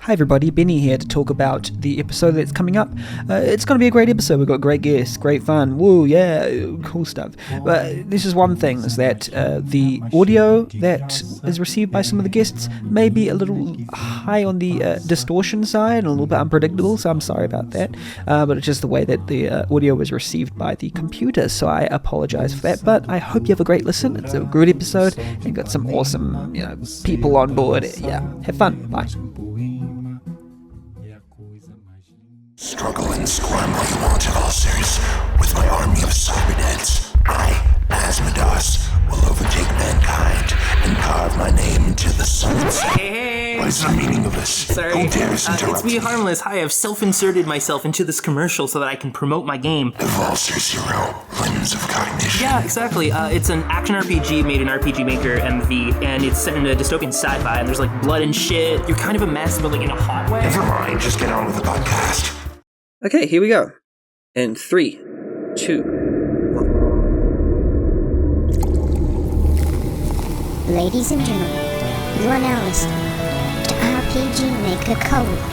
Hi everybody, Benny here to talk about the episode that's coming up. It's going to be a great episode. We've got great guests, great fun, woo, yeah, cool stuff. But this is one thing, is that the audio that is received by some of the guests may be a little high on the distortion side and a little bit unpredictable, so I'm sorry about that. But it's just the way that the audio was received by the computer, so I apologize for that. But I hope you have a great listen. It's a good episode and got some awesome, people on board. Yeah, have fun. Bye. Struggle and scrambling wanted ulcers. With my army of cybernets, I, Asmodeus, will overtake mankind and carve my name into the suns. Hey! What is the meaning of this? Sorry, Who dares interrupt it's me, Harmless. Hi, I've self-inserted myself into this commercial so that I can promote my game. The Vulture Zero, Limbs of Cognition. Yeah, exactly. It's an action RPG made in RPG Maker MV, and it's set in a dystopian sci-fi, and there's like blood and shit. You're kind of a mess, but like in a hot way. Never mind, just get on with the podcast. Okay, here we go. In 3, 2, 1. Ladies and gentlemen, you are now listening to RPG Maker Cola.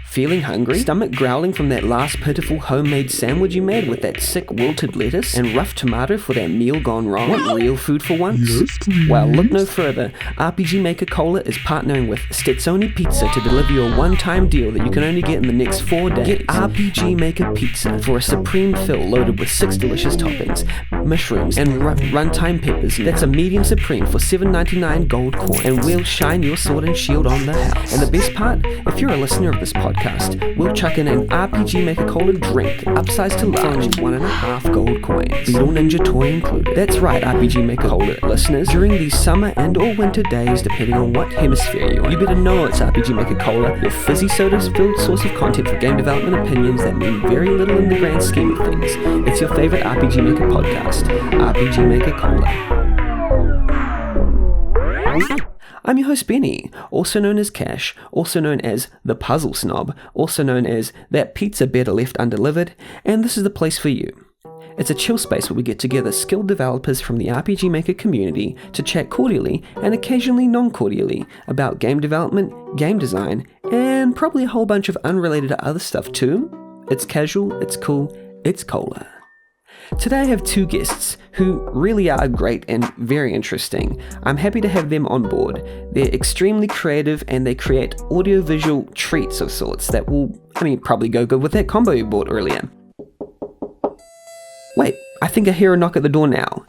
Feeling hungry? Stomach growling from that last pitiful homemade sandwich you made with that sick wilted lettuce and rough tomato for that meal gone wrong? Want real food for once? Yes, well, look no further. RPG Maker Cola is partnering with Stetsoni Pizza to deliver you a one-time deal that you can only get in the next 4 days. Get RPG Maker Pizza for a supreme fill loaded with 6 delicious toppings, mushrooms, and runtime peppers. That's a medium supreme for $7.99 gold coin, and we'll shine your sword and shield on the house. And the best part, if you're a listener of this podcast, we'll chuck in an RPG Maker Cola drink, upsized to large, for only 1.5 gold coins. Beetle Ninja toy included. That's right, RPG Maker Cola listeners. During these summer and or winter days, depending on what hemisphere you're in, you better know it's RPG Maker Cola, your fizzy sodas-filled source of content for game development opinions that mean very little in the grand scheme of things. It's your favorite RPG Maker podcast, RPG Maker Cola. I'm your host Benny, also known as Cash, also known as the Puzzle Snob, also known as that pizza better left undelivered, and this is the place for you. It's a chill space where we get together skilled developers from the RPG Maker community to chat cordially and occasionally non-cordially about game development, game design, and probably a whole bunch of unrelated other stuff too. It's casual, it's cool, it's cola. Today I have 2 guests who really are great and very interesting. I'm happy to have them on board. They're extremely creative and they create audiovisual treats of sorts that will, probably go good with that combo you bought earlier. Wait, I think I hear a knock at the door now.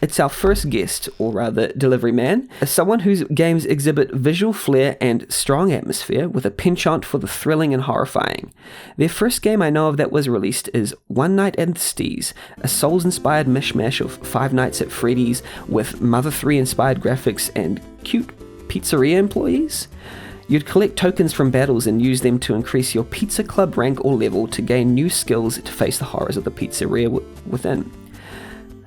It's our first guest, or rather delivery man, someone whose games exhibit visual flair and strong atmosphere with a penchant for the thrilling and horrifying. Their first game I know of that was released is One Night at the Stees, a Souls-inspired mishmash of Five Nights at Freddy's with Mother 3-inspired graphics and cute pizzeria employees. You'd collect tokens from battles and use them to increase your pizza club rank or level to gain new skills to face the horrors of the pizzeria within.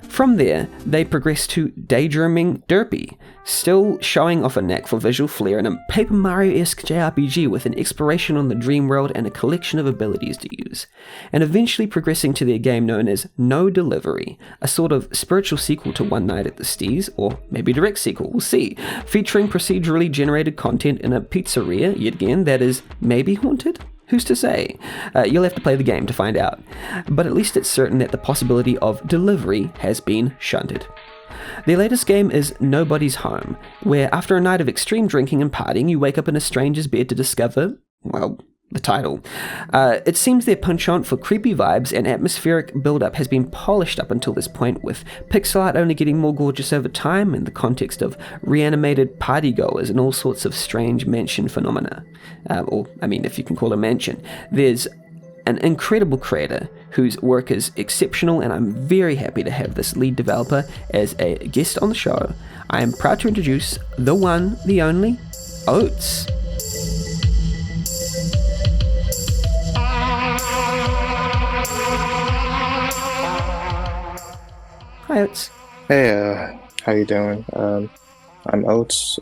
From there, they progressed to Daydreaming Derpy, still showing off a knack for visual flair in a Paper Mario-esque JRPG with an exploration on the dream world and a collection of abilities to use, and eventually progressing to their game known as No Delivery, a sort of spiritual sequel to One Night at the Stees, or maybe direct sequel, we'll see, featuring procedurally generated content in a pizzeria, yet again, that is maybe haunted? Who's to say? You'll have to play the game to find out. But at least it's certain that the possibility of delivery has been shunted. Their latest game is Nobody's Home, where after a night of extreme drinking and partying, you wake up in a stranger's bed to discover, well, the title. It seems their penchant for creepy vibes and atmospheric build-up has been polished up until this point, with pixel art only getting more gorgeous over time in the context of reanimated partygoers and all sorts of strange mansion phenomena. If you can call it a mansion. There's an incredible creator whose work is exceptional, and I'm very happy to have this lead developer as a guest on the show. I am proud to introduce the one, the only, Oates. Hi, Oates. Hey, how you doing? I'm Oates.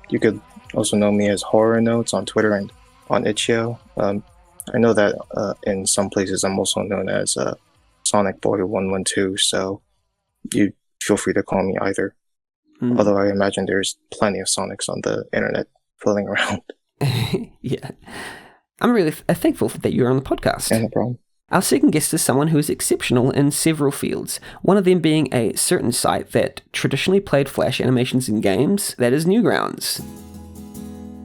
You could also know me as Horror Notes on Twitter and on Itch.io. I know that in some places I'm also known as Sonic Boy 112, so you feel free to call me either. Although I imagine there's plenty of Sonics on the internet floating around. Yeah. I'm really thankful that you're on the podcast. Yeah, no problem. Our second guest is someone who is exceptional in several fields, one of them being a certain site that traditionally played Flash animations in games, that is Newgrounds.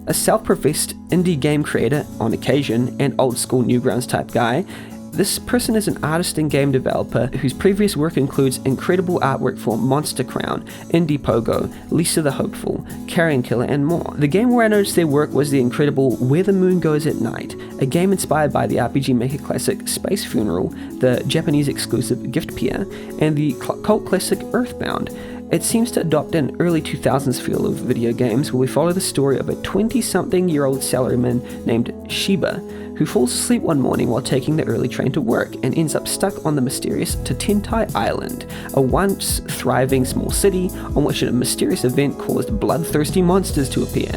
A self-professed indie game creator on occasion and old-school Newgrounds type guy, this person is an artist and game developer whose previous work includes incredible artwork for Monster Crown, Indie Pogo, Lisa the Hopeful, Carrion Killer, and more. The game where I noticed their work was the incredible Where the Moon Goes at Night, a game inspired by the RPG Maker classic Space Funeral, the Japanese exclusive Gift Peer, and the cult classic Earthbound. It seems to adopt an early 2000s feel of video games where we follow the story of a 20-something-year-old salaryman named Shiba, who falls asleep one morning while taking the early train to work and ends up stuck on the mysterious Tetentai Island, a once thriving small city on which a mysterious event caused bloodthirsty monsters to appear.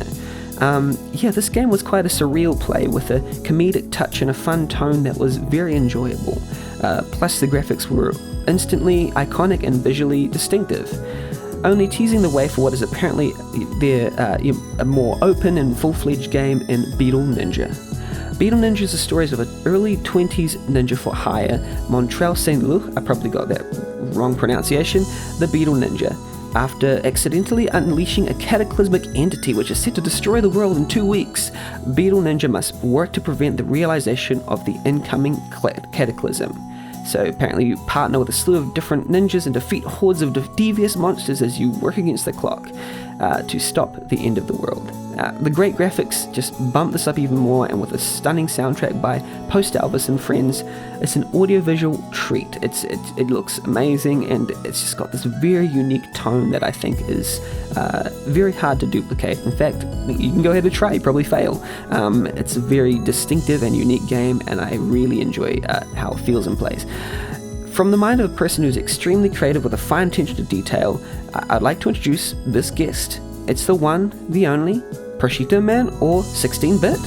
This game was quite a surreal play with a comedic touch and a fun tone that was very enjoyable. Plus the graphics were instantly iconic and visually distinctive, only teasing the way for what is apparently a more open and full-fledged game in Beetle Ninja. Beetle Ninja is the stories of an early 20s ninja for hire, Montreal Saint-Luc, I probably got that wrong pronunciation, the Beetle Ninja. After accidentally unleashing a cataclysmic entity which is set to destroy the world in 2 weeks, Beetle Ninja must work to prevent the realization of the incoming cataclysm. So apparently you partner with a slew of different ninjas and defeat hordes of devious monsters as you work against the clock to stop the end of the world. The great graphics just bump this up even more, and with a stunning soundtrack by Post Elvis and Friends, it's an audiovisual treat. It looks amazing, and it's just got this very unique tone that I think is very hard to duplicate. In fact, you can go ahead and try, you probably fail. It's a very distinctive and unique game, and I really enjoy how it feels and plays. From the mind of a person who's extremely creative with a fine attention to detail, I'd like to introduce this guest. It's the one, the only, ProsciuttoMan, or 16-bit.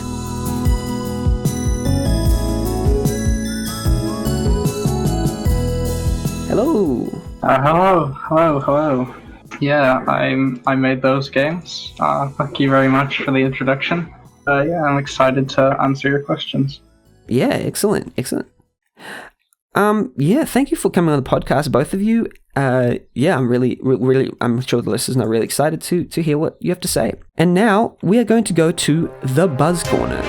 Hello. Hello. Yeah, I made those games. Thank you very much for the introduction. I'm excited to answer your questions. Yeah, excellent. Thank you for coming on the podcast, both of you. I'm really, I'm sure the listeners are really excited to hear what you have to say. And now we are going to go to the Buzz Corner.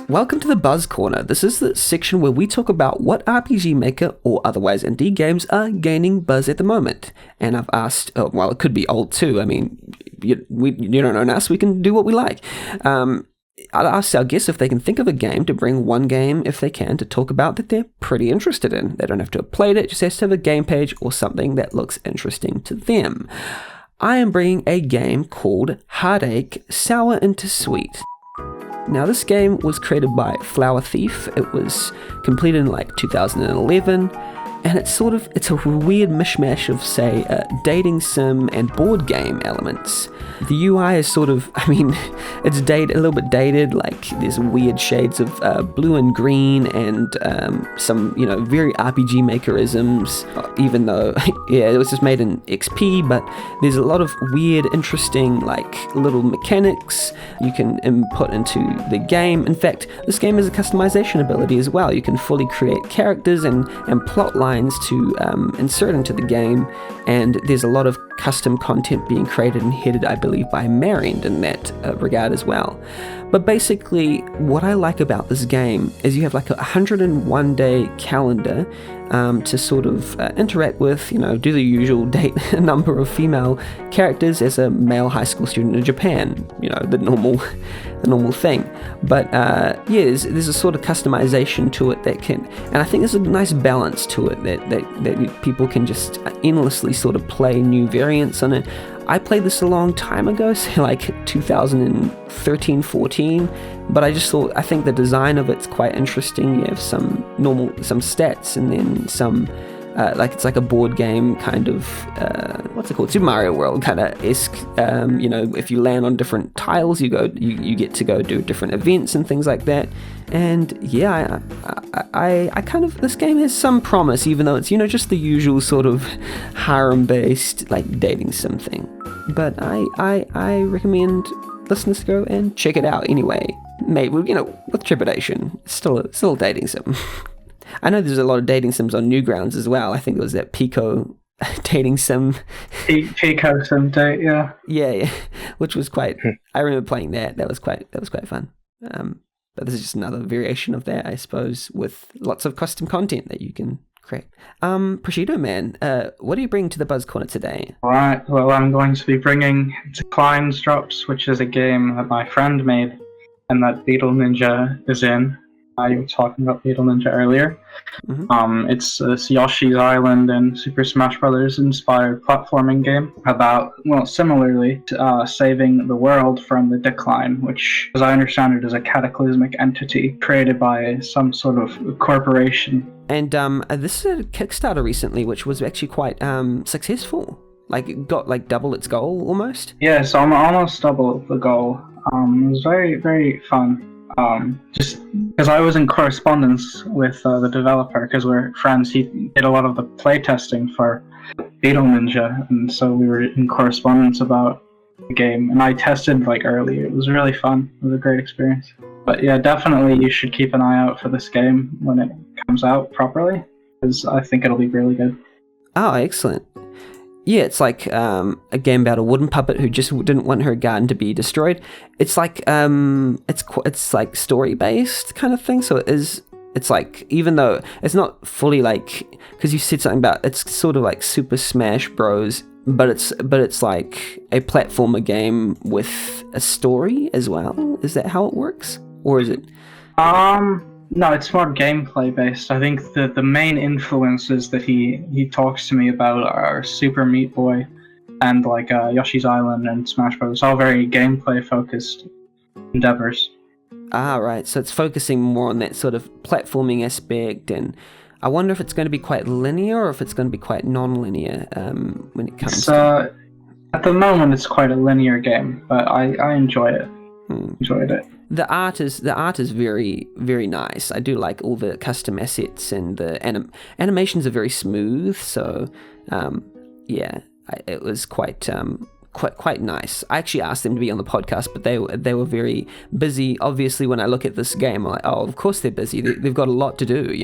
Welcome to the Buzz Corner. This is the section where we talk about what RPG Maker or otherwise indie games are gaining buzz at the moment. And I've asked, it could be old too. I mean, you don't own us. We can do what we like. I'll ask our guests if they can think of a game to bring one game, if they can, to talk about that they're pretty interested in. They don't have to have played it, just has to have a game page or something that looks interesting to them. I am bringing a game called Heartache Sour into Sweet. Now, this game was created by Flower Thief. It was completed in 2011, and it's a weird mishmash of, say, dating sim and board game elements. The UI is it's a little bit dated, there's weird shades of blue and green and some, very RPG Maker-isms, even though, it was just made in XP, but there's a lot of weird, interesting, little mechanics you can input into the game. In fact, this game has a customization ability as well. You can fully create characters and plot lines to insert into the game, and there's a lot of custom content being created and headed, I believe, by Marion in that regard as well. But basically, what I like about this game is you have a 101-day calendar to sort of interact with, do the usual date a number of female characters as a male high school student in Japan, the normal thing. But there's a sort of customization to it that can, and I think there's a nice balance to it that people can just endlessly sort of play new variants on it. I played this a long time ago, say 2013, 14, but I think the design of it's quite interesting. You have some stats and then some like it's like a board game kind of, what's it called? Super Mario World kind of esque. If you land on different tiles, you get to go do different events and things like that. And yeah, I kind of, this game has some promise, even though it's, just the usual sort of harem-based, like, dating sim thing. But I recommend listeners to go and check it out anyway. Maybe, with trepidation. It's still a dating sim. I know there's a lot of dating sims on Newgrounds as well. I think it was that Pico dating sim. Pico sim date, yeah. Yeah, which was quite, I remember playing that. That was quite fun. But this is just another variation of that, I suppose, with lots of custom content that you can create. ProsciuttoMan, what do you bring to the Buzz Corner today? Right, well, I'm going to be bringing Declines Drops, which is a game that my friend made and that Beetle Ninja is in. You were talking about Beetle Ninja earlier. Mm-hmm. It's Yoshi's Island and Super Smash Bros. Inspired platforming game about, similarly, saving the world from the decline, which, as I understand it, is a cataclysmic entity created by some sort of corporation. And this is a Kickstarter recently, which was actually quite successful. Like, it got double its goal almost. Yes, almost double the goal. It was very, very fun. Just because I was in correspondence with the developer, because we're friends. He did a lot of the playtesting for Beetle Ninja, and so we were in correspondence about the game. And I tested early. It was really fun. It was a great experience. But yeah, definitely you should keep an eye out for this game when it comes out properly, because I think it'll be really good. Oh, excellent. Yeah, it's like a game about a wooden puppet who just didn't want her garden to be destroyed. It's like it's like story based kind of thing. So it's like, even though it's not fully because you said something about, it's sort of like Super Smash Bros. But it's like a platformer game with a story as well. Is that how it works, or is it? No, it's more gameplay based. I think the main influences that he talks to me about are Super Meat Boy and Yoshi's Island and Smash Bros. All very gameplay focused endeavors. Ah, right. So it's focusing more on that sort of platforming aspect, and I wonder if it's going to be quite linear or if it's going to be quite non-linear when it comes to... At the moment, it's quite a linear game, but I enjoy it. Enjoyed it. The art is very, very nice. I do like all the custom assets, and the animations are very smooth. So, it was quite nice. I actually asked them to be on the podcast, but they were very busy. Obviously, when I look at this game, I'm like, oh, of course they're busy. They've got a lot to do,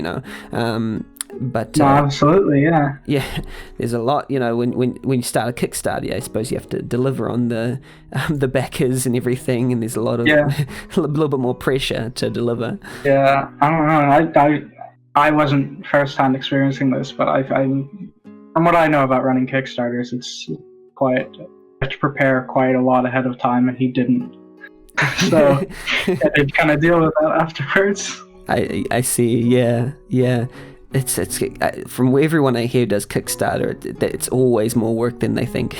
But no, absolutely, yeah. Yeah, there's a lot, when you start a Kickstarter, I suppose you have to deliver on the backers and everything, and there's a lot of a little bit more pressure to deliver. Yeah, I don't know. I wasn't first-hand experiencing this, but I from what I know about running Kickstarters, it's quite, you have to prepare quite a lot ahead of time, and he didn't. So I did kind of deal with that afterwards. I see. Yeah. It's from everyone I hear does Kickstarter, it's always more work than they think.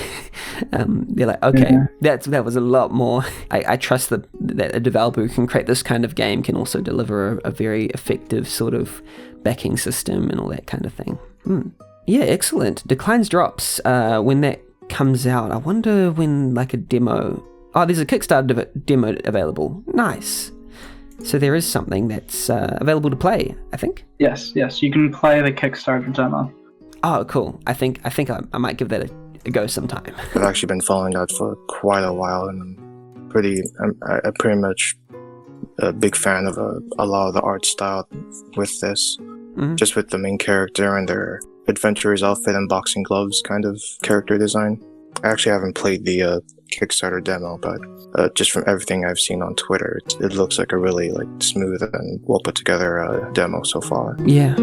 They're like, okay, that was a lot more. I trust that a developer who can create this kind of game can also deliver a very effective sort of backing system and all that kind of thing. Yeah, excellent. Declines Drops, when that comes out, I wonder when a demo... Oh, there's a Kickstarter demo available. Nice. So there is something that's available to play, I think? Yes, you can play the Kickstarter demo. Oh, cool. I think I might give that a go sometime. I've actually been following that for quite a while, and I'm pretty much a big fan of a lot of the art style with this. Mm-hmm. Just with the main character and their adventurer's outfit and boxing gloves kind of character design. I actually haven't played the Kickstarter demo, but just from everything I've seen on Twitter, it looks like a really smooth and well put together demo so far. Yeah.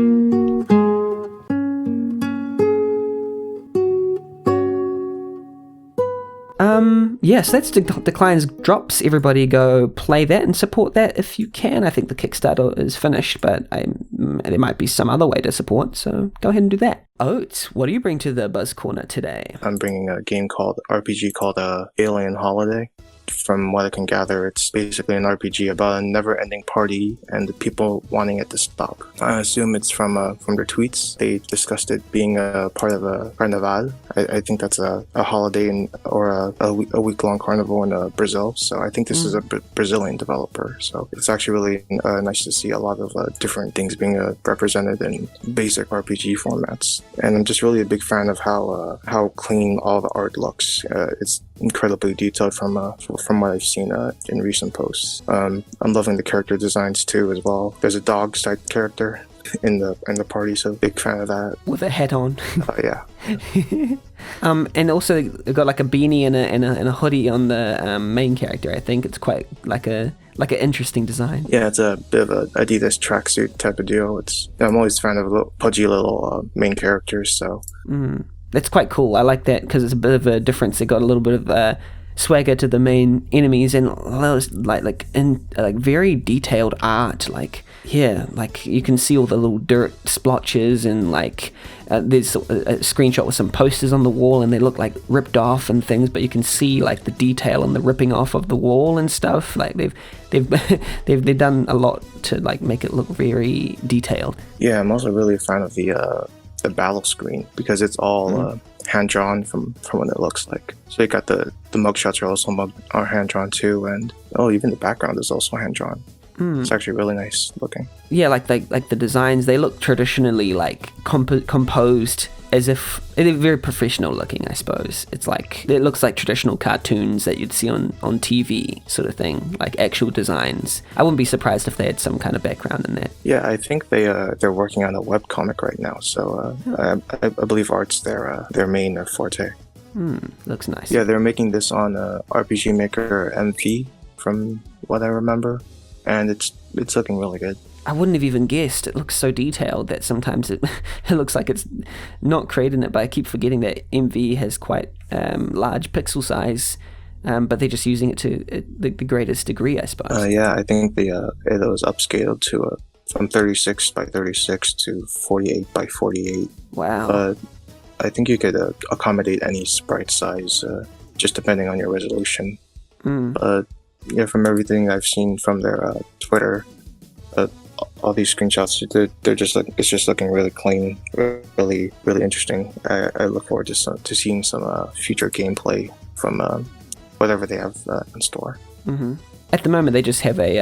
Yes, that's Declines Drops. Everybody go play that and support that if you can. I think the Kickstarter is finished, but there might be some other way to support, so go ahead and do that. Oates, what do you bring to the Buzz Corner today? I'm bringing a RPG called Alien Holiday. from what I can gather, it's basically an RPG about a never-ending party and the people wanting it to stop. I assume it's from their tweets. They discussed it being a part of a carnaval. I think that's a holiday or a week-long carnival in Brazil. So I think this is a Brazilian developer. So it's actually really nice to see a lot of different things being represented in basic RPG formats. And I'm just really a big fan of how clean all the art looks. It's incredibly detailed from what I've seen in recent posts. I'm loving the character designs too as well. There's a dog type character in the party, so big fan of that. With a hat on. Oh yeah. And also they've got like a beanie and a hoodie on the main character. I think it's quite like an interesting design. Yeah, it's a bit of a Adidas tracksuit type of deal. I'm always a fan of pudgy little main characters, so. That's quite cool. I like that because it's a bit of a difference. They got a little bit of swagger to the main enemies and like very detailed art. Like you can see all the little dirt splotches and there's a screenshot with some posters on the wall and they look like ripped off and things, but you can see like the detail and the ripping off of the wall and stuff. Like they've done a lot to like make it look very detailed. Yeah, I'm also really a fan of the battle screen because it's all hand-drawn from what it looks like. So you got the mugshots are hand-drawn too, and even the background is also hand-drawn. It's actually really nice looking. Yeah, like the designs, they look traditionally like composed as if they're very professional looking, I suppose. It's like, it looks like traditional cartoons that you'd see on TV sort of thing, like actual designs. I wouldn't be surprised if they had some kind of background in that. Yeah, I think they're working on a webcomic right now, so I believe art's their main forte. Looks nice. Yeah, they're making this on RPG Maker MV from what I remember, and it's looking really good. I wouldn't have even guessed. It looks so detailed that sometimes it looks like it's not creating it, but I keep forgetting that MV has quite large pixel size, but they're just using it to the greatest degree, I suppose. Yeah, I think it was upscaled to from 36 by 36 to 48 by 48. Wow. I think you could accommodate any sprite size, just depending on your resolution. Yeah, from everything I've seen from their Twitter, all these screenshots, they're just it's just looking really clean, really, really interesting. I look forward to seeing some future gameplay from whatever they have in store. At the moment, they just have a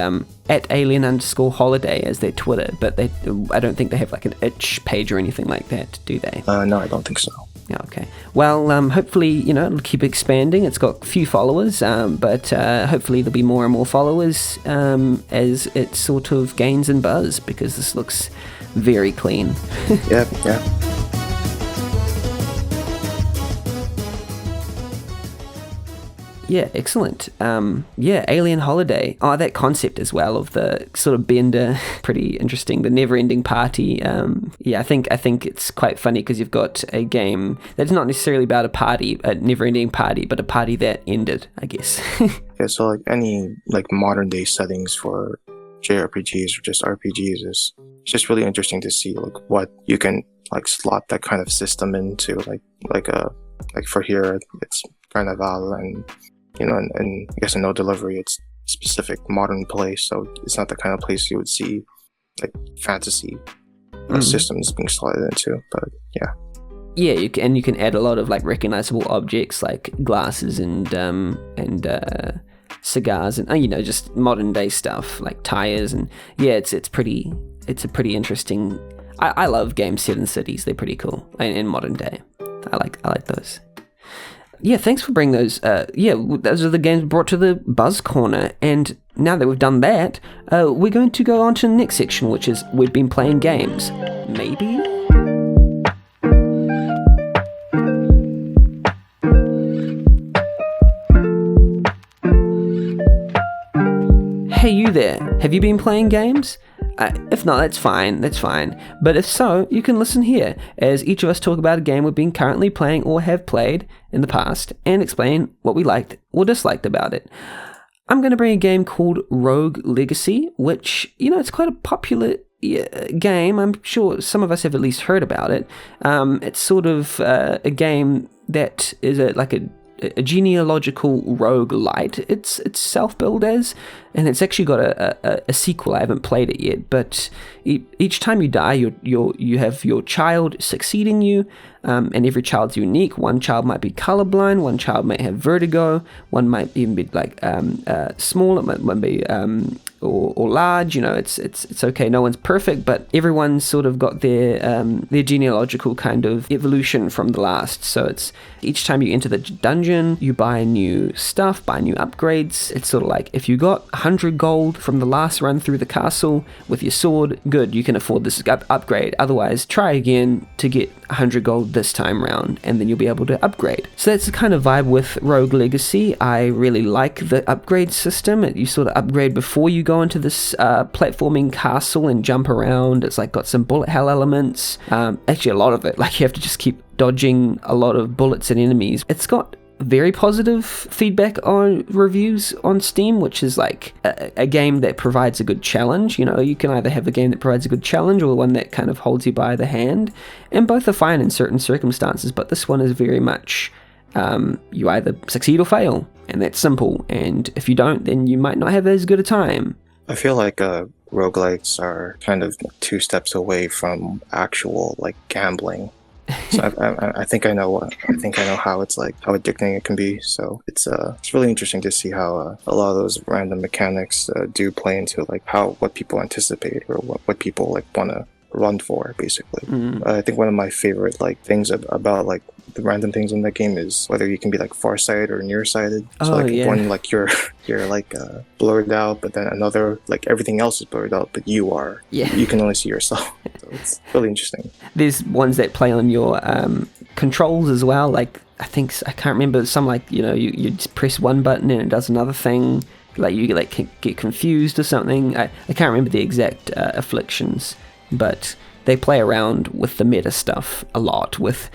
@alien_holiday as their Twitter, but I don't think they have like an itch page or anything like that, do they? No, I don't think so. Yeah, okay. Well, hopefully, it'll keep expanding. It's got a few followers, but hopefully there'll be more and more followers as it sort of gains in buzz, because this looks very clean. Yeah. Yeah, excellent. Alien Holiday. Oh, that concept as well of the sort of bender, pretty interesting. The never-ending party. I think it's quite funny because you've got a game that's not necessarily about a never-ending party, but a party that ended, I guess. Yeah, so like any modern day settings for JRPGs or just RPGs is just really interesting to see what you can slot that kind of system into. Like for here, it's Carnival and. And I guess in No Delivery, it's specific modern place, so it's not the kind of place you would see fantasy systems being slotted into. But yeah. Yeah, you can add a lot of recognizable objects like glasses and cigars and just modern day stuff like tires, and it's a pretty interesting. I love games set in cities. They're pretty cool in modern day. I like those. Yeah, thanks for bringing those. Those are the games brought to the Buzz Corner. And now that we've done that, we're going to go on to the next section, which is we've been playing games. Maybe? Hey, you there. Have you been playing games? If not, that's fine. But if so, you can listen here, as each of us talk about a game we've been currently playing or have played in the past, and explain what we liked or disliked about it. I'm going to bring a game called Rogue Legacy, which, it's quite a popular game. I'm sure some of us have at least heard about it. It's sort of a game that is a a genealogical roguelite. It's self-billed as, and it's actually got a sequel. I haven't played it yet, but each time you die, you have your child succeeding you, and every child's unique. One child might be colorblind, one child might have vertigo, one might even be like small, it might be or large. It's okay. No one's perfect, but everyone's sort of got their genealogical kind of evolution from the last. So it's each time you enter the dungeon, you buy new stuff, buy new upgrades. It's sort of like if you got 100 gold from the last run through the castle with your sword, good, you can afford this upgrade. Otherwise, try again to get 100 gold this time round, and then you'll be able to upgrade. So that's the kind of vibe with Rogue Legacy. I really like the upgrade system. You sort of upgrade before you go into this platforming castle and jump around. It's like got some bullet hell elements. Actually, a lot of it. Like you have to just keep dodging a lot of bullets and enemies. It's got very positive feedback on reviews on Steam, which is like a game that provides a good challenge. You can either have a game that provides a good challenge or one that kind of holds you by the hand, and both are fine in certain circumstances, but this one is very much you either succeed or fail, and that's simple, and if you don't, then you might not have as good a time. I feel like roguelites are kind of 2 steps away from actual like gambling. So I think I know how it's like, how addicting it can be. So it's really interesting to see how a lot of those random mechanics do play into like what people anticipate or what people like want to run for, basically. I think one of my favorite like things about like the random things in that game is whether you can be like farsighted or nearsighted. So one like you're like blurred out, but then another like everything else is blurred out, but you can only see yourself. So it's really interesting. There's ones that play on your controls as well. Like I can't remember, some like you just press one button and it does another thing. Like you get confused or something. I can't remember the exact afflictions, but they play around with the meta stuff a lot with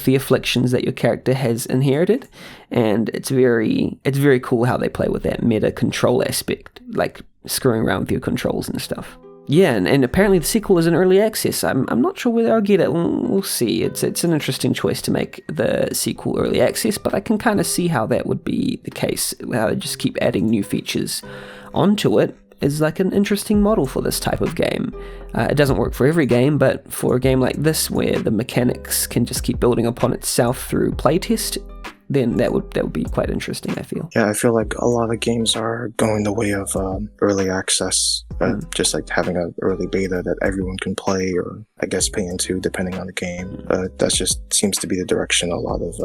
the afflictions that your character has inherited, and it's very cool how they play with that meta control aspect, like screwing around with your controls and stuff. Yeah, and apparently the sequel is in early access. I'm not sure whether I'll get it. We'll see. It's an interesting choice to make the sequel early access, but I can kind of see how that would be the case. How they just keep adding new features onto it is like an interesting model for this type of game. It doesn't work for every game, but for a game like this where the mechanics can just keep building upon itself through playtest, then that would be quite interesting, I feel. Yeah, I feel like a lot of games are going the way of early access, just like having an early beta that everyone can play, or I guess pay into depending on the game. That just seems to be the direction a lot of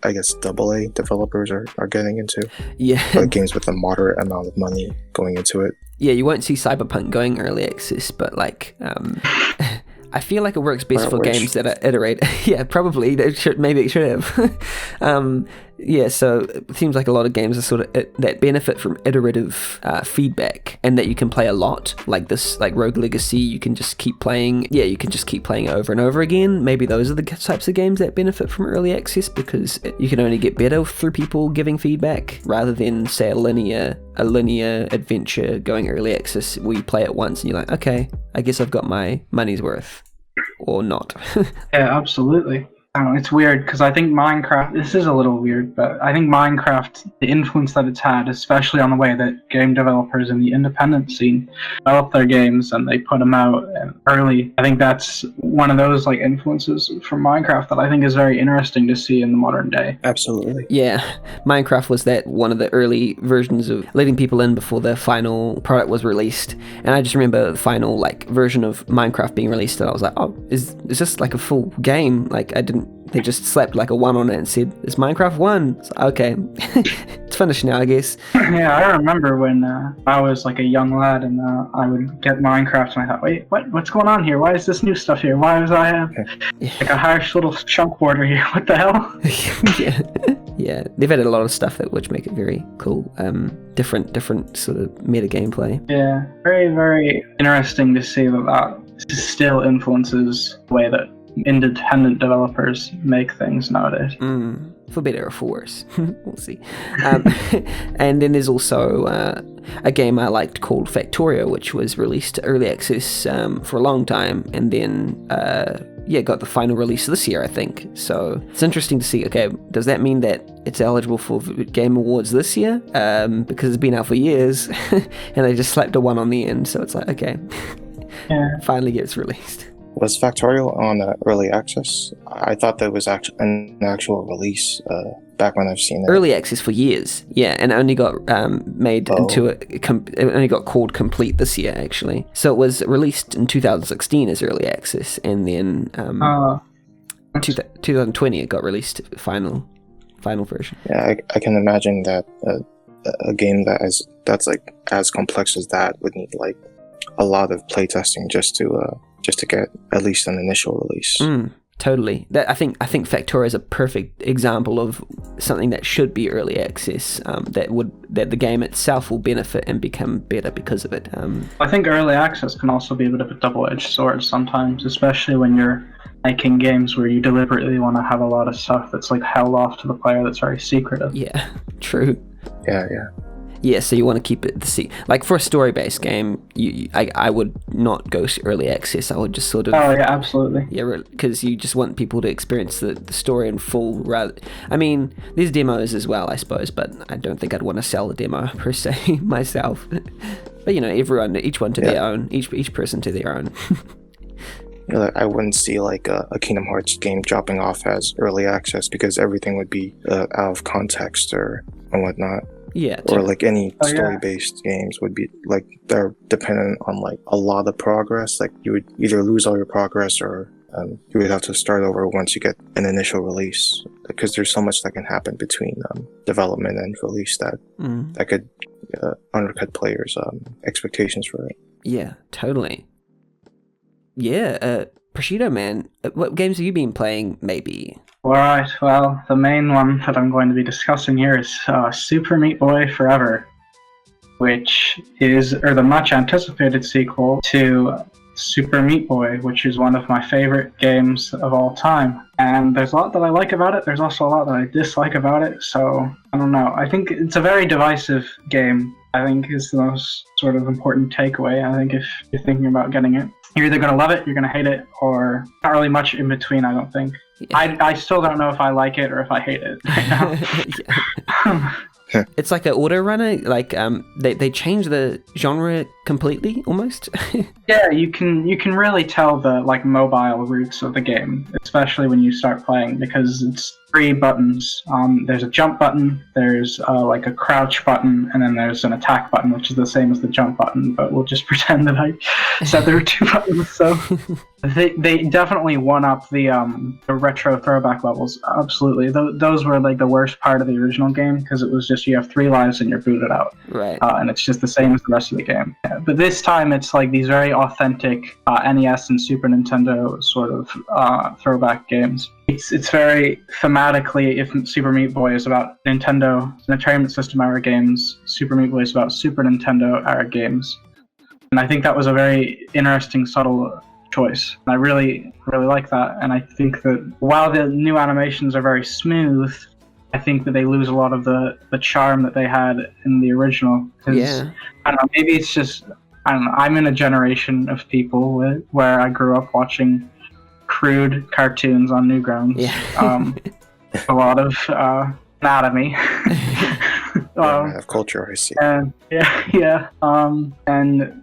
I guess AA developers are getting into. Yeah. Like games with a moderate amount of money going into it. Yeah, you won't see Cyberpunk going early access, but like I feel like it works best for games that are iterate. Yeah, probably. Maybe it should have. Yeah, so it seems like a lot of games are sort of that benefit from iterative feedback, and that you can play a lot. Like this, like Rogue Legacy, you can just keep playing. Yeah, you can just keep playing over and over again. Maybe those are the types of games that benefit from early access, because you can only get better through people giving feedback, rather than say a linear adventure going early access where you play it once and you're like, okay, I guess I've got my money's worth, or not. Yeah, absolutely. It's weird because I think Minecraft, this is a little weird, but I think Minecraft, the influence that it's had, especially on the way that game developers in the independent scene develop their games and they put them out early, I think that's one of those like influences from Minecraft that I think is very interesting to see in the modern day. Absolutely. Yeah, Minecraft was that one of the early versions of letting people in before the final product was released. And I just remember the final like version of Minecraft being released, and I was like, oh, is this like a full game? Like they just slapped like a 1 on it and said, it's Minecraft 1. So, okay, it's finished now, I guess. Yeah, I remember when I was like a young lad and I would get Minecraft and I thought, wait, what's going on here? Why is this new stuff here? Why was I like a harsh little chunk border here? What the hell? Yeah, they've added a lot of stuff which make it very cool. Different sort of meta gameplay. Yeah, very, very interesting to see that still influences the way that independent developers make things nowadays. For better or for worse. We'll see. And then there's also a game I liked called Factorio, which was released to early access for a long time, and then got the final release this year, I think. So it's interesting to see, okay, does that mean that it's eligible for Game Awards this year? Because it's been out for years, and they just slapped a 1 on the end, so it's like, okay, finally gets released. Was Factorial on early access? I thought that was an actual release back when I've seen it. Early access for years, yeah, and it only got made into it only got called complete this year, actually. So it was released in 2016 as early access, and then 2020 it got released final version. Yeah, I can imagine that a game that's like as complex as that would need like a lot of playtesting just to get at least an initial release. Totally. I think Factorio is a perfect example of something that should be early access. That the game itself will benefit and become better because of it. I think early access can also be a bit of a double-edged sword sometimes, especially when you're making games where you deliberately want to have a lot of stuff that's like held off to the player that's very secretive. Yeah, true. Yeah. Yeah, so you want to keep it like for a story-based game, I would not go early access. I would just sort of... Oh, yeah, absolutely. Yeah, because you just want people to experience the story in full. I mean, there's demos as well, I suppose, but I don't think I'd want to sell a demo per se myself. But, each one to their own, each person to their own. I wouldn't see like a Kingdom Hearts game dropping off as early access because everything would be out of context or whatnot. Yeah, or like any story-based games would be like they're dependent on like a lot of progress. Like you would either lose all your progress or you would have to start over once you get an initial release, because there's so much that can happen between development and release that could undercut players' expectations for it. Yeah, totally. Yeah, ProsciuttoMan, what games have you been playing? Maybe. Alright, well, the main one that I'm going to be discussing here is Super Meat Boy Forever, which is the much anticipated sequel to Super Meat Boy, which is one of my favorite games of all time. And there's a lot that I like about it, there's also a lot that I dislike about it, so I don't know. I think it's a very divisive game, I think is the most sort of important takeaway. I think if you're thinking about getting it, you're either going to love it, you're going to hate it, or not really much in between, I don't think. Yeah. I still don't know if I like it or if I hate it right now. It's like an auto runner, like they change the genre completely almost. Yeah, you can really tell the like mobile roots of the game, especially when you start playing, because it's 3 buttons. There's a jump button, there's like a crouch button, and then there's an attack button, which is the same as the jump button, but we'll just pretend that I said there were 2 buttons. So they definitely one up the retro throwback levels. Absolutely, those were like the worst part of the original game, because it was just you have 3 lives and you're booted out, right? And it's just the same as the rest of the game. Yeah, but this time it's like these very authentic NES and Super Nintendo sort of throwback games. It's very thematically, if Super Meat Boy is about Nintendo Entertainment System era games, Super Meat Boy is about Super Nintendo era games. And I think that was a very interesting, subtle choice. And I really, really like that. And I think that while the new animations are very smooth, I think that they lose a lot of the charm that they had in the original. Yeah. I don't know, maybe it's just, I don't know, I'm in a generation of people where I grew up watching crude cartoons on Newgrounds. Yeah. A lot of anatomy. Of culture, I see. And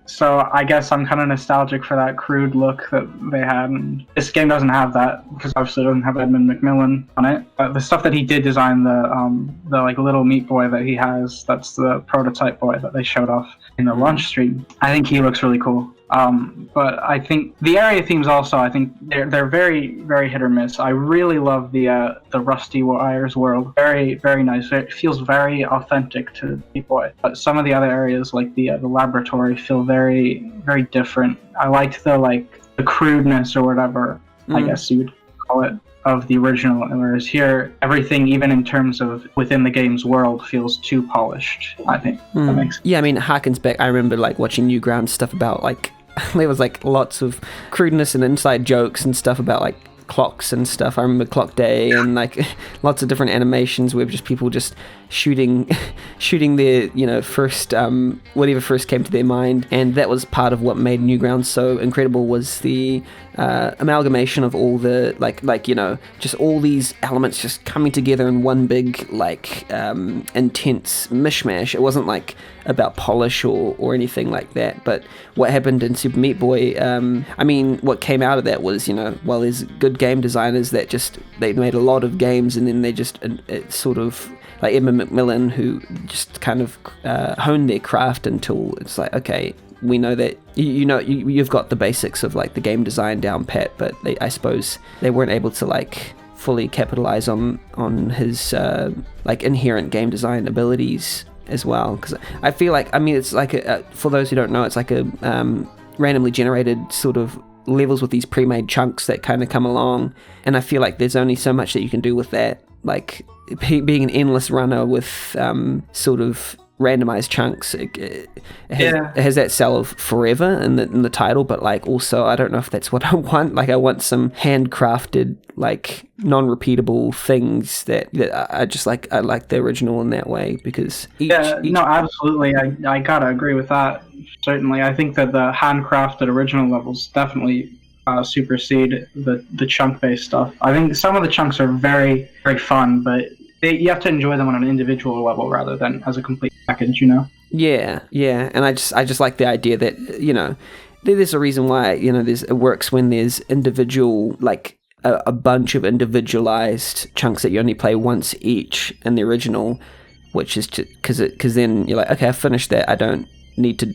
so I guess I'm kind of nostalgic for that crude look that they had. And this game doesn't have that, because obviously it doesn't have Edmund McMillan on it. The stuff that he did design, the like little meat boy that he has, that's the prototype boy that they showed off in the launch stream. I think he looks really cool. But I think the area themes also, I think they're very, very hit or miss. I really love the Rusty Wires world. Very, very nice. It feels very authentic to Meat Boy. But some of the other areas, like the laboratory, feel very, very different. I liked the crudeness or whatever, I guess you would call it, of the original, whereas here everything, even in terms of within the game's world, feels too polished. I think that makes sense. Yeah, I mean, it harkens back. I remember watching Newgrounds stuff about there was lots of crudeness and inside jokes and stuff about clocks and stuff. I remember Clock Day and lots of different animations where just people just shooting shooting their, first, whatever first came to their mind. And that was part of what made Newgrounds so incredible, was the amalgamation of all the, just all these elements just coming together in one big, intense mishmash. It wasn't about polish or anything like that. But what happened in Super Meat Boy, what came out of that was, there's good game designers that they made a lot of games, and then they just sort of, like Emma McMillan, who just kind of honed their craft until it's like, okay, we know that you've got the basics of the game design down pat, but I suppose they weren't able to fully capitalize on his inherent game design abilities as well. Because I feel it's for those who don't know, it's like a randomly generated sort of levels with these pre-made chunks that kind of come along, and I feel like there's only so much that you can do with that, being an endless runner with sort of randomized chunks. It has that sell of forever in the title, but also I don't know if that's what I want. I want some handcrafted non-repeatable things that I just I like the original in that way, because no, absolutely, I gotta agree with that. Certainly, I think that the handcrafted original levels definitely supersede the chunk-based stuff. I think some of the chunks are very, very fun, but you have to enjoy them on an individual level rather than as a complete package, Yeah, and I just like the idea that, there's a reason why, it works when there's individual, a bunch of individualized chunks that you only play once each in the original, which is because then you're like, okay, I finished that, I don't need to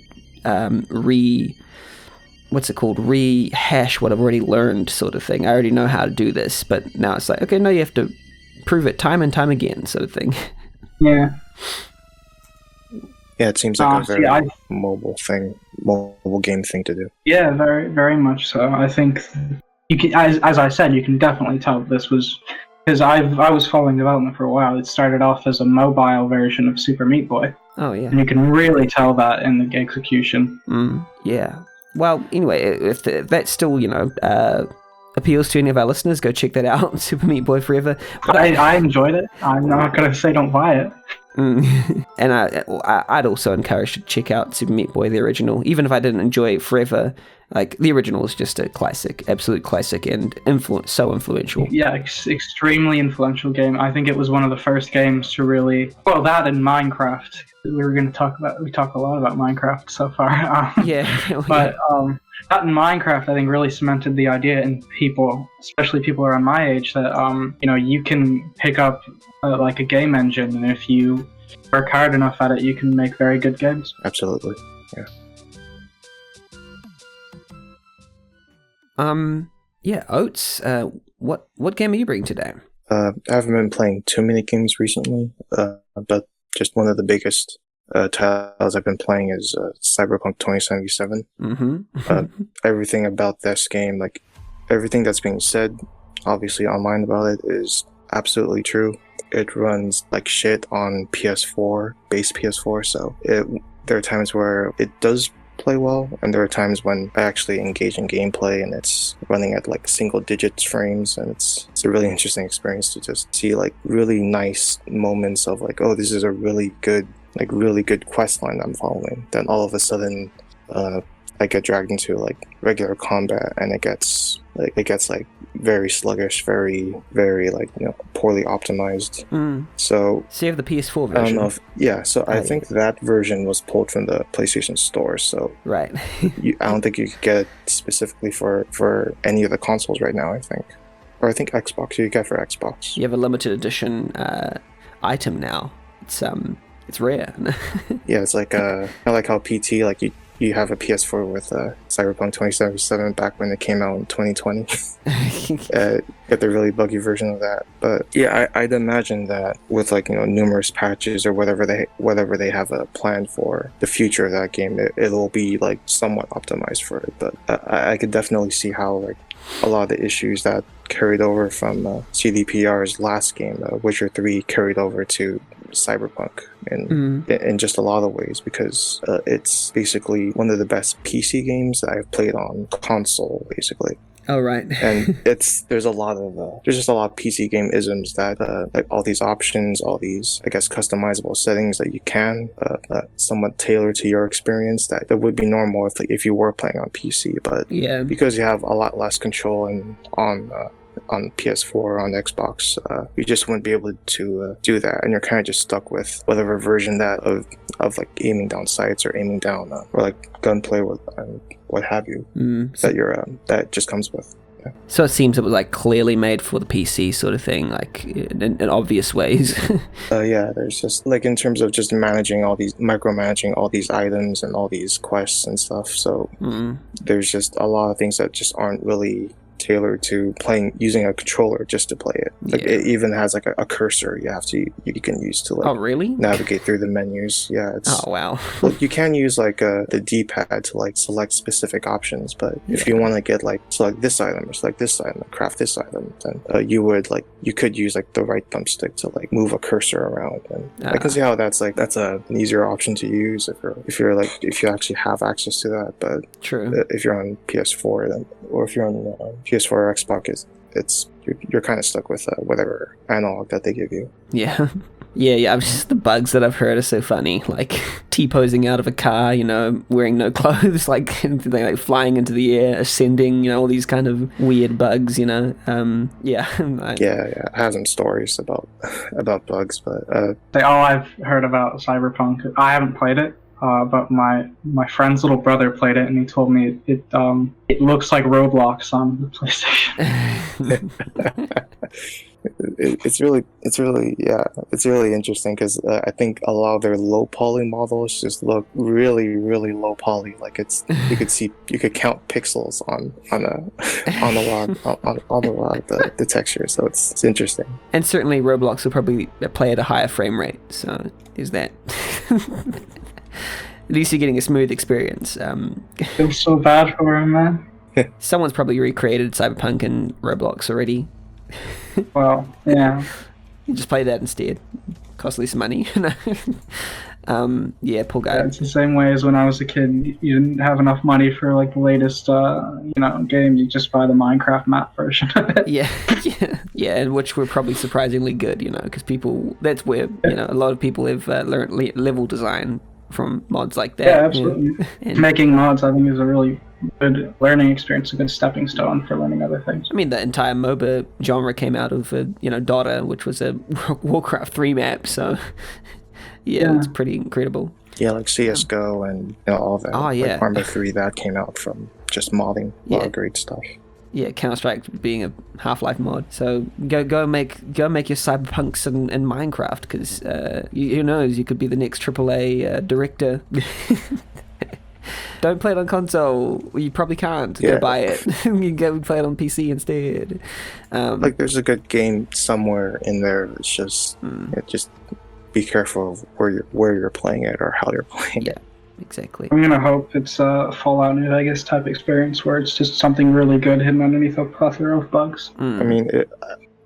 rehash what I've already learned, sort of thing. I already know how to do this, but now it's like, okay, no, you have to prove it time and time again, sort of thing. Yeah, it seems like a very mobile game thing to do. Yeah, very, very much so. I think you can, as I said, you can definitely tell this was, because I was following development for a while. It started off as a mobile version of Super Meat Boy. Oh yeah, and you can really tell that in the execution. Yeah. Well, anyway, if that still, appeals to any of our listeners, go check that out, Super Meat Boy Forever. But I enjoyed it. I'm not going to say don't buy it. And I'd also encourage to check out Super Meat Boy, the original, even if I didn't enjoy it forever. The original is just a classic, absolute classic, and so influential. Yeah, extremely influential game. I think it was one of the first games to really, that and Minecraft. We talk a lot about Minecraft so far. But that and Minecraft, I think, really cemented the idea in people, especially people around my age, that you can pick up a game engine, and if you work hard enough at it, you can make very good games. Absolutely, yeah. Oates, what game are you bringing today? I haven't been playing too many games recently, but just one of the biggest titles I've been playing is Cyberpunk 2077. Everything about this game, everything that's being said, obviously online about it, is absolutely true. It runs like shit on PS4, base PS4, so there are times where it does play well, and there are times when I actually engage in gameplay and it's running at single digits frames, and it's a really interesting experience to just see really nice moments of this is a really good quest line I'm following. Then all of a sudden I get dragged into regular combat, and it gets very sluggish, very, very poorly optimized. So you have the PS4 version. I don't know if I think that version was pulled from the PlayStation Store, so right. I don't think you could get it specifically for any of the consoles right now, I think. Or I think Xbox, you get for Xbox. You have a limited edition item now. It's rare. Yeah, it's kind of like how PT, you have a PS4 with Cyberpunk 2077 back when it came out in 2020. Get the really buggy version of that. But yeah, I'd imagine that with numerous patches or whatever they have a plan for the future of that game, it'll be somewhat optimized for it. But I could definitely see how a lot of the issues that carried over from CDPR's last game, Witcher 3, carried over to Cyberpunk in just a lot of ways, because it's basically one of the best PC games that I've played on console, basically. Oh, right. And there's just a lot of PC game isms that like all these options, all these I guess customizable settings that you can somewhat tailor to your experience that would be normal if you were playing on PC, but because you have a lot less control on PS4 on Xbox, you just wouldn't be able to do that, and you're kind of just stuck with whatever version of like aiming down sights or aiming down or like gunplay with what have you that just comes with. Yeah. So it seems it was like clearly made for the PC sort of thing, like in obvious ways. There's just like in terms of just micromanaging all these items and all these quests and stuff. So there's just a lot of things that just aren't really tailored to using a controller just to play it. Like it even has like a cursor you can use to like navigate through the menus. Oh wow. Like you can use like the D-pad to like select specific options, but if you want to get like select this item or select this item, craft this item, then you could use like the right thumbstick to like move a cursor around, and I can see how that's an easier option to use if you actually have access to that. But if you're on PS4 then, or if you're on PS4 or Xbox, you're kind of stuck with whatever analog that they give you. Yeah. Just the bugs that I've heard are so funny, like T-posing out of a car, wearing no clothes, like flying into the air, ascending, all these kind of weird bugs, It has some stories about bugs, but all I've heard about Cyberpunk, I haven't played it. But my friend's little brother played it, and he told me it looks like Roblox on the PlayStation. It's really interesting because I think a lot of their low poly models just look really, really low poly. Like you could count pixels on the texture. So it's interesting. And certainly Roblox will probably play at a higher frame rate. So there's that. At least you're getting a smooth experience. Feels so bad for him, man. Someone's probably recreated Cyberpunk in Roblox already. Well, yeah. You just play that instead. Cost less money. Poor guy. It's the same way as when I was a kid. You didn't have enough money for like the latest, game. You just buy the Minecraft map version of it. Yeah, which were probably surprisingly good, because that's where, a lot of people have learned level design from mods like that. Yeah, absolutely. And making mods, I think, is a really good learning experience, a good stepping stone for learning other things. I mean, the entire MOBA genre came out of, Dota, which was a Warcraft 3 map, so it's pretty incredible. Yeah, like CSGO and all that. Oh, yeah. Like Arma 3, that came out from just modding. A lot of great stuff. Yeah, Counter-Strike being a Half-Life mod. So go make your Cyberpunks in Minecraft, because who knows, you could be the next AAA director. Don't play it on console. You probably can't. Go buy it. You go play it on PC instead. Like there's a good game somewhere in there. It's just just be careful of where you're playing it or how you're playing it. Exactly. I'm gonna hope it's a Fallout New Vegas type experience where it's just something really good hidden underneath a plethora of bugs. I mean,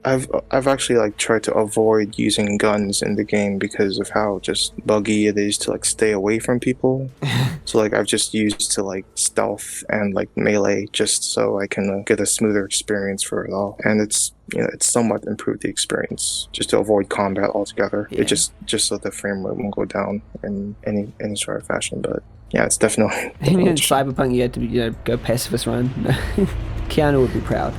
I've actually like tried to avoid using guns in the game because of how just buggy it is to like stay away from people. So like I've just used to like stealth and like melee just so I can get a smoother experience for it all. And it's somewhat improved the experience just to avoid combat altogether. It just so the frame rate won't go down in any sort of fashion. But yeah, it's definitely. In Cyberpunk, you had to go pacifist run. Keanu would be proud.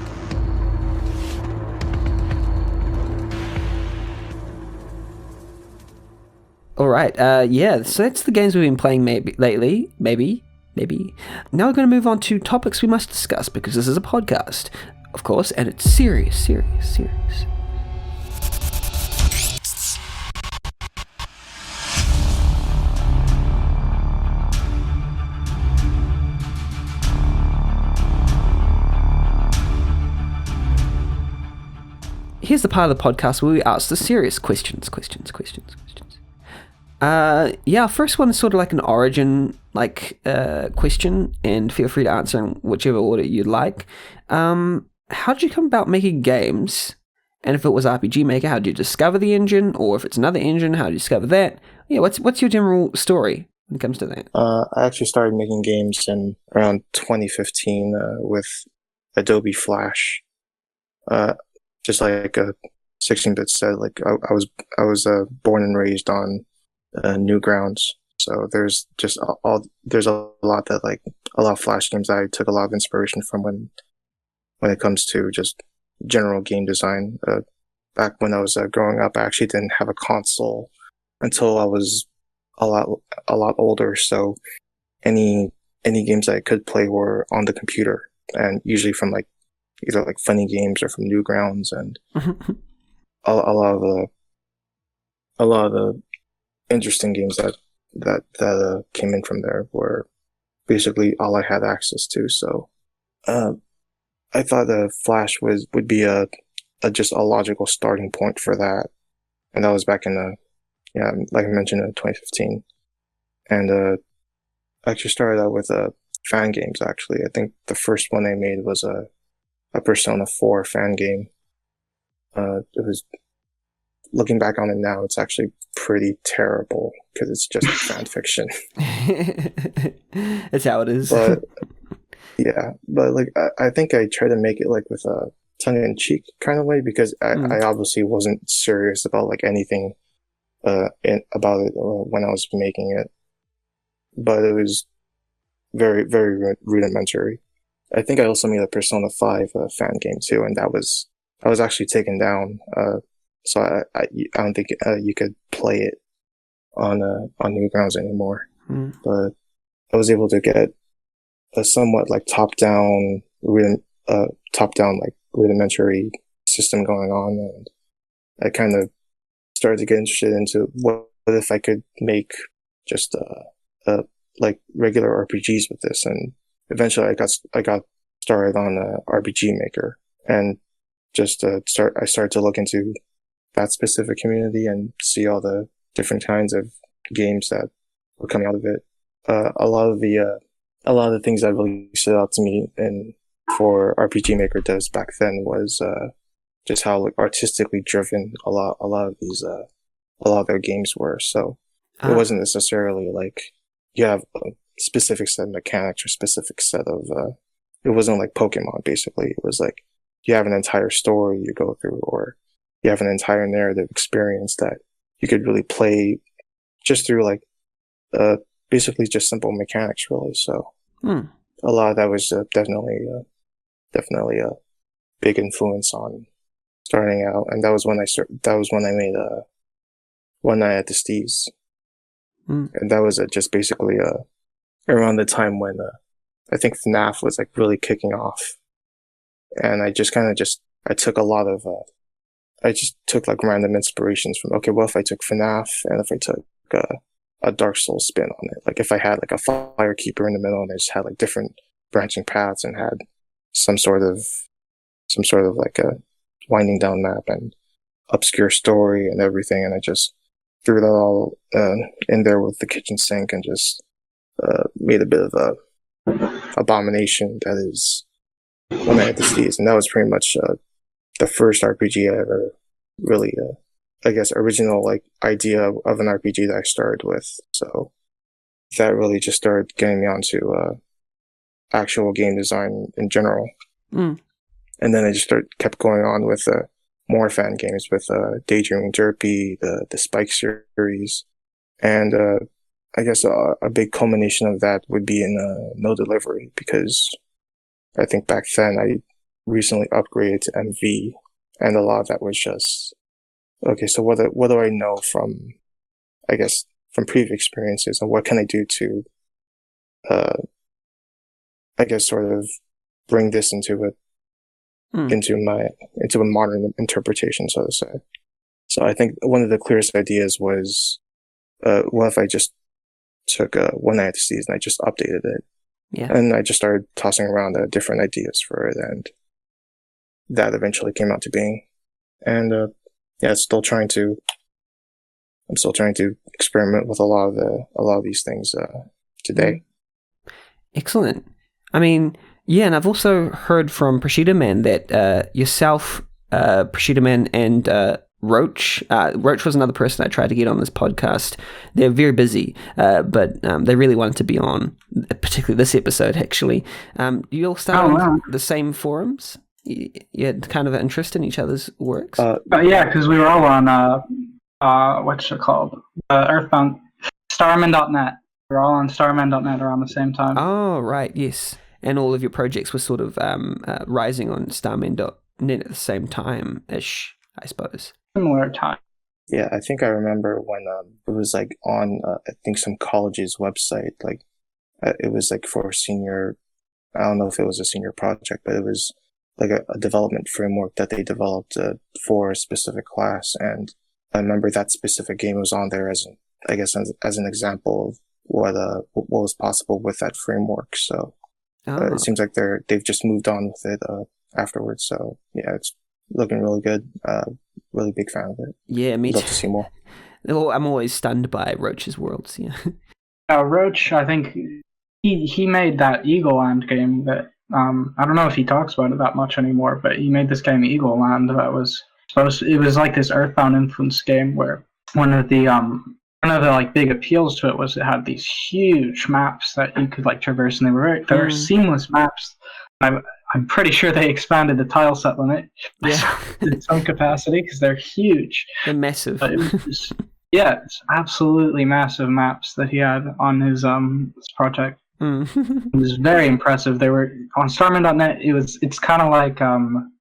All right, so that's the games we've been playing lately, maybe. Now we're going to move on to topics we must discuss, because this is a podcast, of course, and it's serious. Here's the part of the podcast where we ask the serious questions. First one is sort of like an origin question, and feel free to answer in whichever order you'd like. How did you come about making games? And if it was RPG Maker, how did you discover the engine? Or if it's another engine, how did you discover that? Yeah, what's your general story when it comes to that? I actually started making games in around 2015 with Adobe Flash. Just like 16-bit said, like I was born and raised on Newgrounds. So there's just there's a lot of Flash games I took a lot of inspiration from when it comes to just general game design. Back when I was growing up, I actually didn't have a console until I was a lot older. So any games I could play were on the computer, and usually from like either like funny games or from Newgrounds, and a lot of the interesting games that came in from there were basically all I had access to. So I thought Flash would be just a logical starting point for that, and that was back in like I mentioned, in 2015. And I actually started out with fan games. Actually, I think the first one I made was a Persona 4 fan game. It was, looking back on it now, it's actually pretty terrible because it's just fan fiction. That's how it is. But yeah, but like I think I tried to make it like with a tongue-in-cheek kind of way, because I obviously wasn't serious about like anything about it when I was making it. But it was very, very rudimentary. I think I also made a Persona 5 fan game too, and that was actually taken down. So I don't think you could play it on Newgrounds anymore. But I was able to get a somewhat like top-down like rudimentary system going on, and I kind of started to get interested into what if I could make just like regular RPGs with this. And eventually I got started on RPG Maker, and just I started to look into that specific community and see all the different kinds of games that were coming out of it. A lot of the things that really stood out to me and for RPG Maker devs back then was just how like artistically driven a lot of their games were. So it wasn't necessarily like you have a specific set of mechanics or specific set of it wasn't like Pokemon. Basically, it was like you have an entire story you go through, or you have an entire narrative experience that you could really play just through like basically just simple mechanics, really. So a lot of that was definitely a big influence on starting out, and that was when I made One Night at the Steve's. And that was just basically around the time when I think FNAF was like really kicking off, and I just I took a lot of I just took like random inspirations from, okay, what if I took FNAF and if I took a Dark Souls spin on it? Like if I had like a Firekeeper in the middle and I just had like different branching paths and had some sort of like a winding down map and obscure story and everything, and I just threw that all in there with the kitchen sink and just made a bit of a abomination that is One Night at the Steve's. And that was pretty much the first RPG I ever really, I guess, original like idea of an RPG that I started with. So that really just started getting me onto actual game design in general. And then I just kept going on with more fan games with Daydreaming Derpy, the Spike series, and I guess a big culmination of that would be in No Delivery, because I think back then I recently upgraded to MV, and a lot of that was just, okay, so what do I know from, I guess, from previous experiences, and what can I do to, I guess, sort of bring this into a modern interpretation, so to say. So I think one of the clearest ideas was, what if I just took One Night at the Steve's and I just updated it? Yeah. And I just started tossing around different ideas for it, and that eventually came out to being. And yeah, I'm still trying to experiment with a lot of these things today. Excellent. I mean, yeah, and I've also heard from ProsciuttoMan that yourself, ProsciuttoMan, and Roach. Roach was another person I tried to get on this podcast. They're very busy, but they really wanted to be on, particularly this episode, actually. You all started on the same forums? You had kind of an interest in each other's works? Yeah, because we were all on, what's it called? Earthbound, Starman.net. We were all on Starman.net around the same time. Oh, right, yes. And all of your projects were sort of rising on Starman.net at the same time-ish, I suppose. Similar time. Yeah, I think I remember when it was like on, I think some college's website, like it was like for a senior, I don't know if it was a senior project, but it was like a development framework that they developed for a specific class. And I remember that specific game was on there as an example of what was possible with that framework. So it seems like they've just moved on with it afterwards. So yeah, it's looking really good. Really big fan of it. Yeah, me too. Love to see more. I'm always stunned by Roach's worlds. Yeah. Roach, I think he made that Eagle Land game that I don't know if he talks about it that much anymore, but he made this game Eagle Land that was it was like this Earthbound influence game where one of the like big appeals to it was it had these huge maps that you could like traverse, and they were seamless maps. I'm pretty sure they expanded the tile set limit in some capacity because they're huge. They're massive. But it was just, yeah, it's absolutely massive maps that he had on his project. It was very impressive. They were on Starman.net. It's kind of like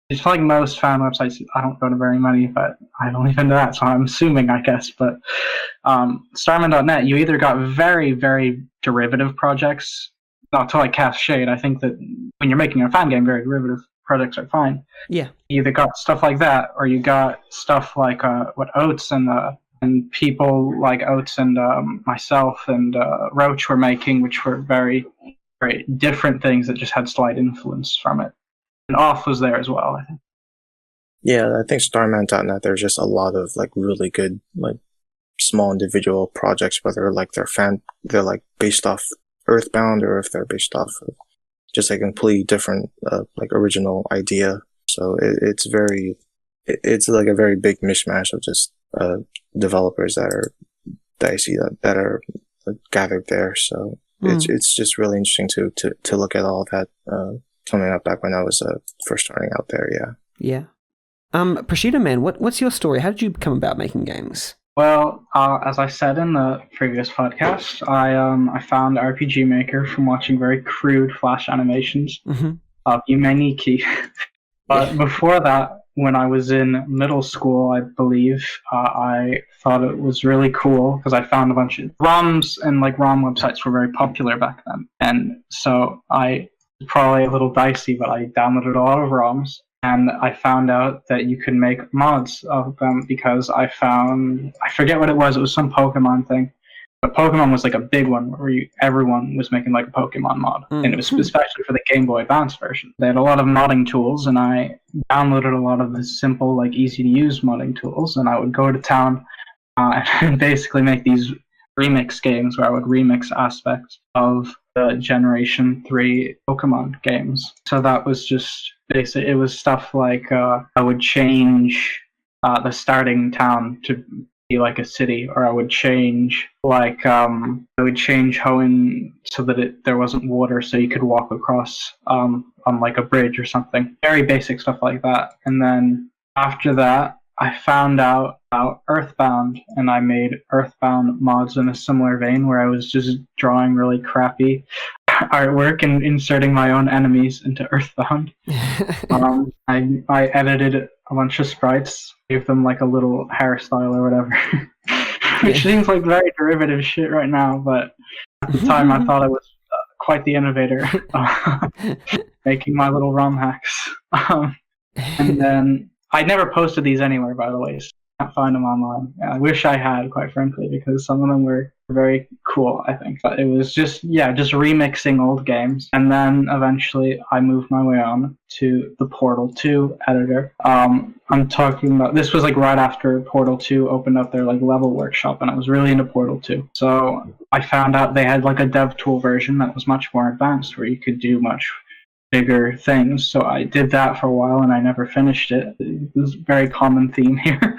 it's like most fan websites. I don't go to very many, but I don't even know that, so I'm assuming, I guess. But Starman.net, you either got very, very derivative projects. Not to like cast shade, I think that when you're making a fan game, very derivative projects are fine. Yeah. You either got stuff like that, or you got stuff like what Oates and people like Oates and myself and Roach were making, which were very, very different things that just had slight influence from it. And Off was there as well, I think. Yeah, I think Starman.net, there's just a lot of like really good like small individual projects, whether like they're like based off Earthbound or if they're based off of just a completely different like original idea. So it's like a very big mishmash of just developers that I see that are gathered there. So it's just really interesting to look at all of that coming up back when I was first starting out there. Yeah. ProsciuttoMan, what's your story? How did you come about making games? Well, as I said in the previous podcast, I found RPG Maker from watching very crude Flash animations of Yumeniki. But before that, when I was in middle school, I believe, I thought it was really cool because I found a bunch of ROMs, and like ROM websites were very popular back then. And so probably a little dicey, but I downloaded a lot of ROMs. And I found out that you could make mods of them because I forget what it was some Pokemon thing. But Pokemon was like a big one where everyone was making like a Pokemon mod. And it was especially for the Game Boy Advance version. They had a lot of modding tools, and I downloaded a lot of the simple, like easy to use modding tools. And I would go to town and basically make these remix games where I would remix aspects of the Generation 3 Pokemon games. So that was just basically, it was stuff like I would change the starting town to be like a city, or I would change Hoenn so that there wasn't water, so you could walk across on like a bridge or something. Very basic stuff like that. And then after that, I found out about Earthbound, and I made Earthbound mods in a similar vein where I was just drawing really crappy artwork and inserting my own enemies into Earthbound. I edited a bunch of sprites, gave them like a little hairstyle or whatever, which seems like very derivative shit right now, but at the time I thought I was quite the innovator, making my little ROM hacks. And then I never posted these anywhere, by the way, so I can't find them online. I wish I had, quite frankly, because some of them were very cool, I think. But it was just remixing old games. And then eventually I moved my way on to the Portal 2 editor. I'm talking about, this was like right after Portal 2 opened up their like level workshop, and I was really into Portal 2. So I found out they had like a dev tool version that was much more advanced, where you could do much bigger things. So I did that for a while, and I never finished it. It was a very common theme here.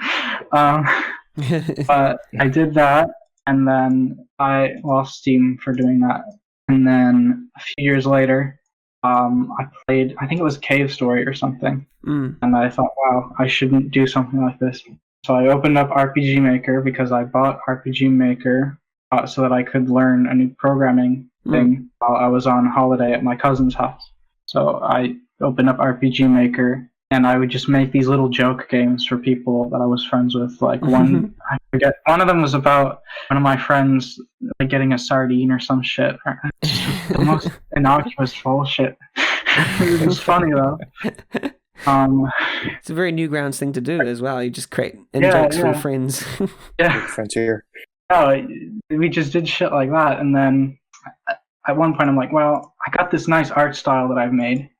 But I did that, and then I lost steam for doing that. And then a few years later, I played, I think it was Cave Story or something. And I thought, wow, I shouldn't do something like this. So I opened up RPG Maker because I bought RPG Maker so that I could learn a new programming thing while I was on holiday at my cousin's house. So I opened up RPG Maker, and I would just make these little joke games for people that I was friends with. Like one, I forget, one of them was about one of my friends like getting a sardine or some shit. It's the most innocuous bullshit. It was funny though. It's a very Newgrounds thing to do as well. You just create jokes for your friends. Yeah. Frontier. No, we just did shit like that, and then at one point I'm like, well, I got this nice art style that I've made,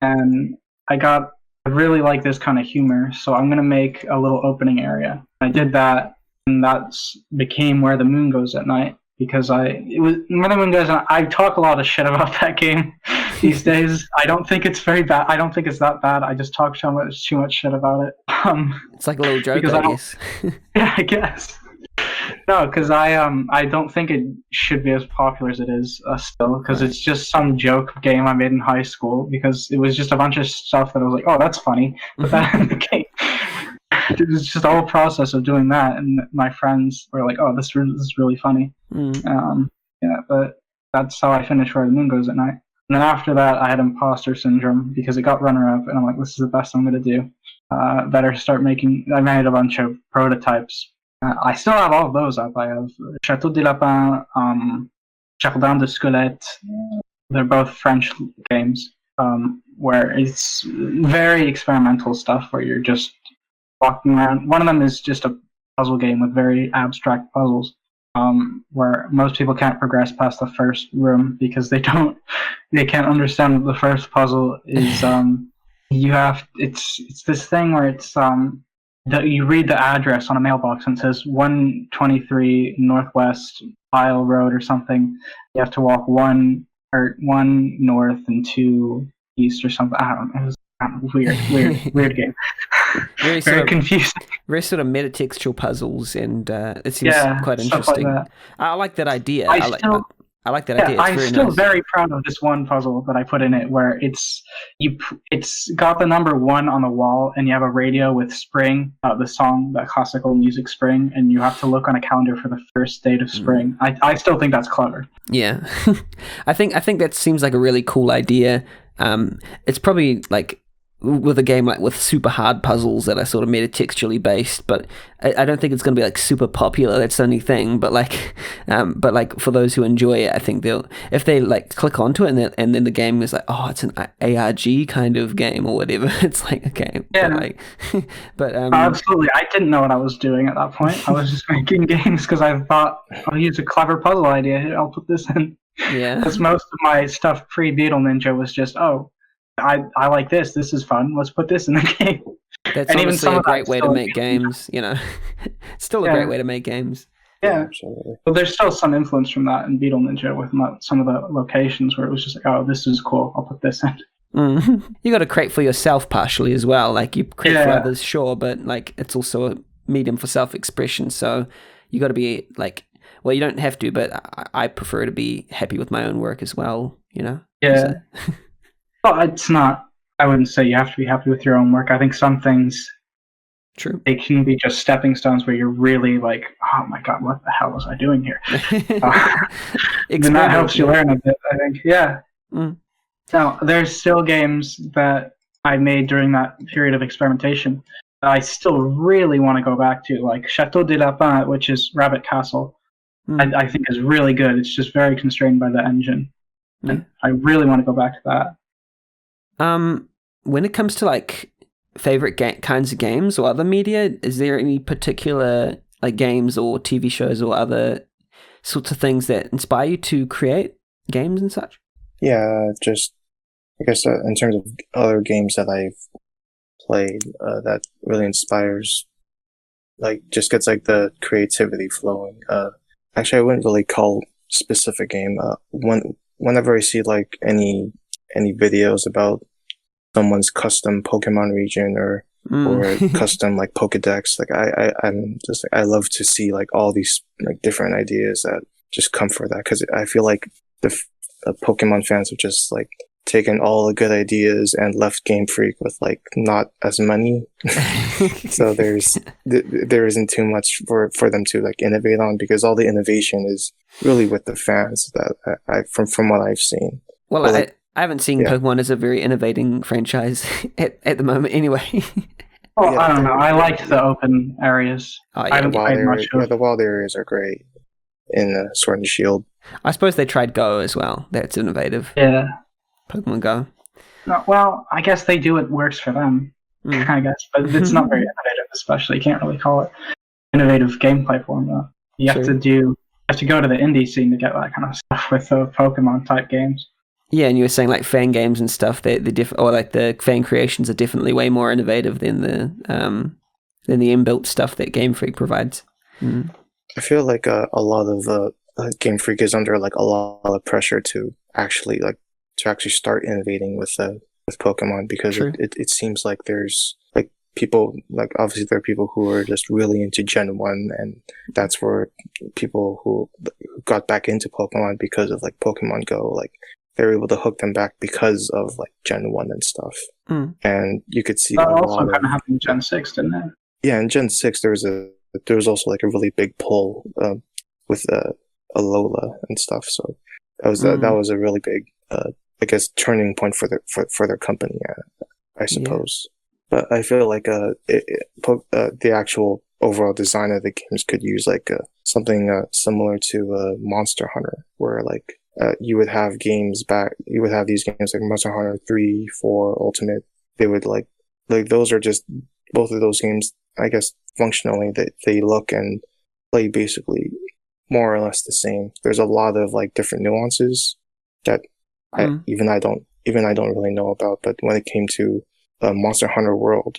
and I really like this kind of humor, so I'm gonna make a little opening area. I did that, and that became Where the Moon Goes at Night, because it was Where the Moon Goes at Night. I talk a lot of shit about that game these days. I don't think it's very bad. I don't think it's that bad. I just talk too much shit about it. It's like a little joke, I guess. Yeah, I guess. No, because I don't think it should be as popular as it is still, because it's just some joke game I made in high school, because it was just a bunch of stuff that I was like, oh, that's funny, but that in the game, it was just a whole process of doing that, and my friends were like, oh, this is really funny. Yeah, but that's how I finished Where the Moon Goes at Night. And then after that, I had imposter syndrome because it got runner-up, and I'm like, this is the best I'm going to do. Better start making... I made a bunch of prototypes. I still have all of those up. I have Château des Lapins, Jardin de Squelettes. They're both French games where it's very experimental stuff where you're just walking around. One of them is just a puzzle game with very abstract puzzles where most people can't progress past the first room because they can't understand what the first puzzle is. It's this thing where it's you read the address on a mailbox and it says 123 Northwest Isle Road or something. You have to walk one north and 2 east or something. I don't know. It was weird game. Very confusing. Very sort of metatextual puzzles, and it seems quite interesting. Like I like that idea. I like that idea. It's I'm very still nice. very proud of this one puzzle that I put in it, where it's got the number 1 on the wall, and you have a radio with Spring, the song, that classical music Spring, and you have to look on a calendar for the first date of spring. I still think that's clever. Yeah, I think that seems like a really cool idea. It's probably like with a game like with super hard puzzles that are sort of metatextually based, but I don't think it's going to be like super popular. That's the only thing. But like for those who enjoy it, I think if they like click onto it and then the game is like, oh, it's an ARG kind of game or whatever. It's like, okay, yeah, but absolutely. I didn't know what I was doing at that point. I was just making games because I thought I'll use a clever puzzle idea. I'll put this in. Yeah, because most of my stuff pre Beetle Ninja was just, oh, I like this. This is fun. Let's put this in the game. That's and honestly a great way to make games. You know, it's still a great way to make games. Yeah, absolutely. But there's still some influence from that in Beetle Ninja with some of the locations where it was just like, oh, this is cool. I'll put this in. You got to create for yourself partially as well. Like you create for others, sure, but like it's also a medium for self-expression. So you got to be like, well, you don't have to, but I prefer to be happy with my own work as well. You know. Yeah. So. Well, it's not. I wouldn't say you have to be happy with your own work. I think some things, true, they can be just stepping stones where you're really like, oh my god, what the hell was I doing here? And that helps you learn a bit, I think. Yeah. Now, there's still games that I made during that period of experimentation that I still really want to go back to, like Château des Lapins, which is Rabbit Castle. I think is really good. It's just very constrained by the engine. And I really want to go back to that. When it comes to like favorite kinds of games or other media, is there any particular like games or TV shows or other sorts of things that inspire you to create games and such? Yeah, just I guess in terms of other games that I've played, that really inspires, like just gets like the creativity flowing. Actually, I wouldn't really call specific game. Whenever I see like any any videos about someone's custom Pokemon region or custom like Pokedex. Like I'm just like, I love to see like all these like different ideas that just come for that, because I feel like the Pokemon fans have just like taken all the good ideas and left Game Freak with like not as many. So there isn't too much for them to like innovate on, because all the innovation is really with the fans that I from what I've seen. Well, like, I haven't seen Pokemon as a very innovating franchise at the moment anyway. Well, I don't know. I liked the open areas. Oh, yeah. The wild areas are great in Sword and Shield. I suppose they tried Go as well. That's innovative. Yeah. Pokemon Go. No, well, I guess they do what works for them, I guess. But it's not very innovative, especially. You can't really call it innovative gameplay formula. You have to go to the indie scene to get that kind of stuff with the Pokemon-type games. Yeah, and you were saying like fan games and stuff, or like the fan creations are definitely way more innovative than the inbuilt stuff that Game Freak provides. I feel like a lot of Game Freak is under like a lot of pressure to actually start innovating with Pokemon, because it seems like there's like people, like obviously there are people who are just really into Gen 1, and that's where people who got back into Pokemon because of like Pokemon Go, like they were able to hook them back because of like Gen 1 and stuff. And you could see that also kind of happened in Gen 6, didn't it? Yeah, in Gen 6 there was also like a really big pull with Alola and stuff. So that was a really big I guess turning point for their company, I suppose. But I feel like the actual overall design of the games could use like something similar to Monster Hunter, where like you would have these games like Monster Hunter 3, 4, Ultimate. They would like those are just both of those games, I guess functionally they look and play basically more or less the same. There's a lot of like different nuances that I don't really know about, but when it came to Monster Hunter World,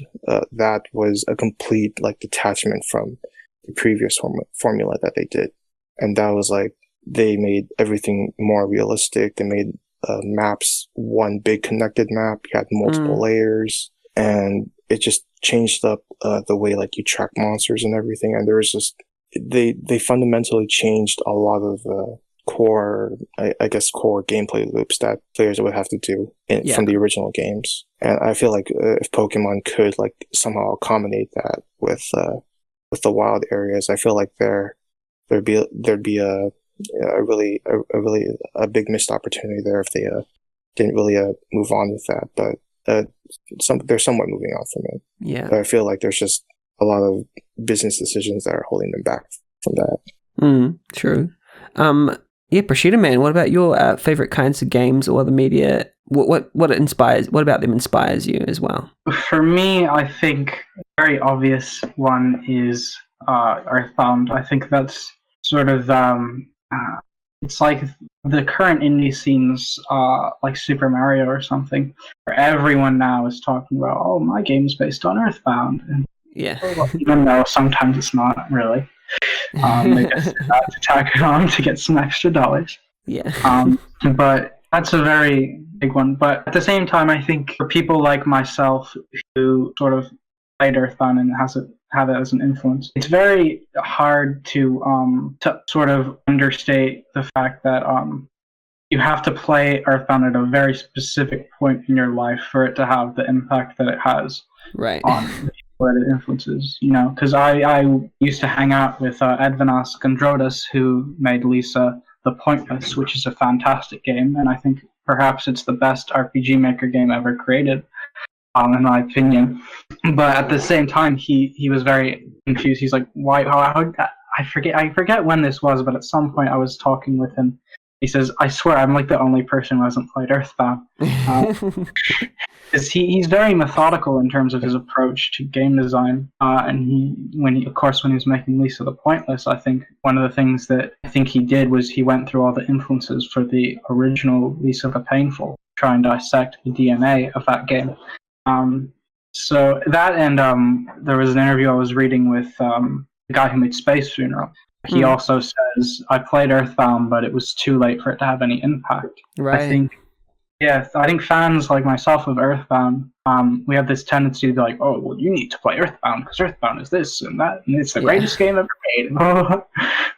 that was a complete like detachment from the previous formula that they did, and that was like they made everything more realistic. They made maps one big connected map. You had multiple layers, and it just changed up the way like you track monsters and everything. And there was just they fundamentally changed a lot of core gameplay loops that players would have to do from the original games. And I feel like if Pokemon could like somehow accommodate that with the wild areas, I feel like there'd be a really big missed opportunity there if they didn't really move on with that. But they're somewhat moving on from it. Yeah. But I feel like there's just a lot of business decisions that are holding them back from that. True. ProsciuttoMan, what about your favorite kinds of games or the media? What about them inspires you as well? For me, I think a very obvious one is Earthbound. I think that's sort of it's like the current indie scenes, like Super Mario or something, where everyone now is talking about, oh, my game's based on Earthbound. And, even though sometimes it's not really. They just had to tack it on to get some extra dollars. But that's a very big one. But at the same time, I think for people like myself who sort of played Earthbound and have it as an influence, it's very hard to sort of understate the fact that you have to play Earthbound at a very specific point in your life for it to have the impact that it has on what it influences, because I used to hang out with Edvinas Gondrodas, who made Lisa the Pointless, which is a fantastic game, and I think perhaps it's the best RPG Maker game ever created, in my opinion. But at the same time, he was very confused. He's like, why? I forget when this was, but at some point I was talking with him. He says, I swear I'm like the only person who hasn't played Earthbound. He's very methodical in terms of his approach to game design. And when he was making Lisa the Pointless, I think one of the things that I think he did was he went through all the influences for the original Lisa the Painful, try and dissect the DNA of that game. So that, and there was an interview I was reading with the guy who made Space Funeral. He also says, I played Earthbound, but it was too late for it to have any impact. Right. I think Yeah, I think fans like myself of Earthbound, we have this tendency to be like, oh, well, you need to play Earthbound because Earthbound is this and that, and it's the greatest game ever made.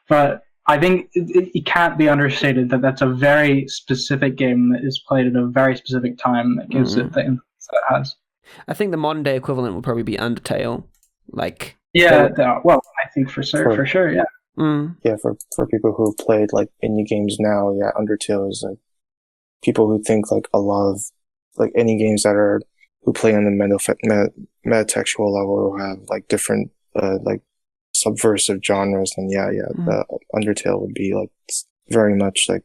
But I think it can't be understated that that's a very specific game that is played at a very specific time that gives it the influence that it has. I think the modern day equivalent would probably be Undertale. Like, well, I think for sure, yeah. Yeah, for people who have played like indie games now, yeah, Undertale is like people who think like a lot of like any games that are who play on the metatextual level or have like different like subversive genres, and Undertale would be like very much like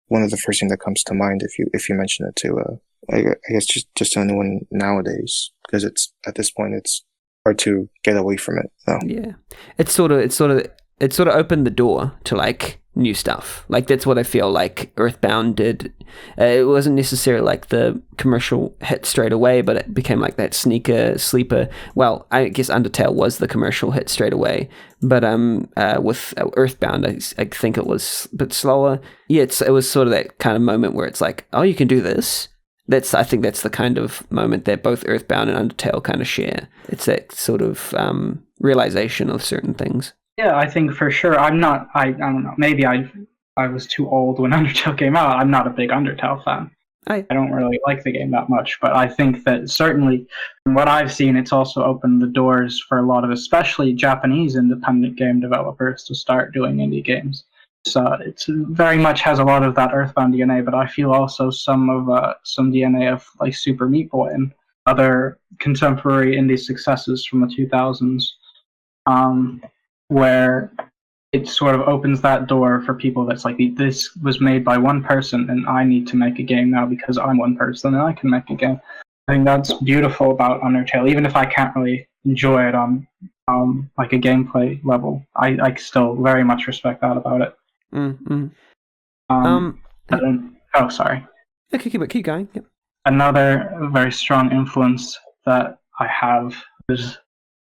one of the first things that comes to mind if you mention it to I guess just anyone nowadays, because it's at this point it's hard to get away from it. So. Yeah, it sort of opened the door to like new stuff. Like that's what I feel like Earthbound did. It wasn't necessarily like the commercial hit straight away, but it became like that sleeper. Well, I guess Undertale was the commercial hit straight away, but with Earthbound, I think it was a bit slower. Yeah, it was sort of that kind of moment where it's like, oh, you can do this. I think that's the kind of moment that both Earthbound and Undertale kind of share. It's that sort of realization of certain things. Yeah, I think for sure. I don't know. Maybe I was too old when Undertale came out. I'm not a big Undertale fan. I don't really like the game that much, but I think that certainly from what I've seen, it's also opened the doors for a lot of especially Japanese independent game developers to start doing indie games. So it very much has a lot of that Earthbound DNA, but I feel also some DNA of like Super Meat Boy and other contemporary indie successes from the 2000s, where it sort of opens that door for people that's like, this was made by one person and I need to make a game now because I'm one person and I can make a game. I think that's beautiful about Undertale, even if I can't really enjoy it on like a gameplay level. I still very much respect that about it. Sorry. Okay, keep going. Yep. Another very strong influence that I have is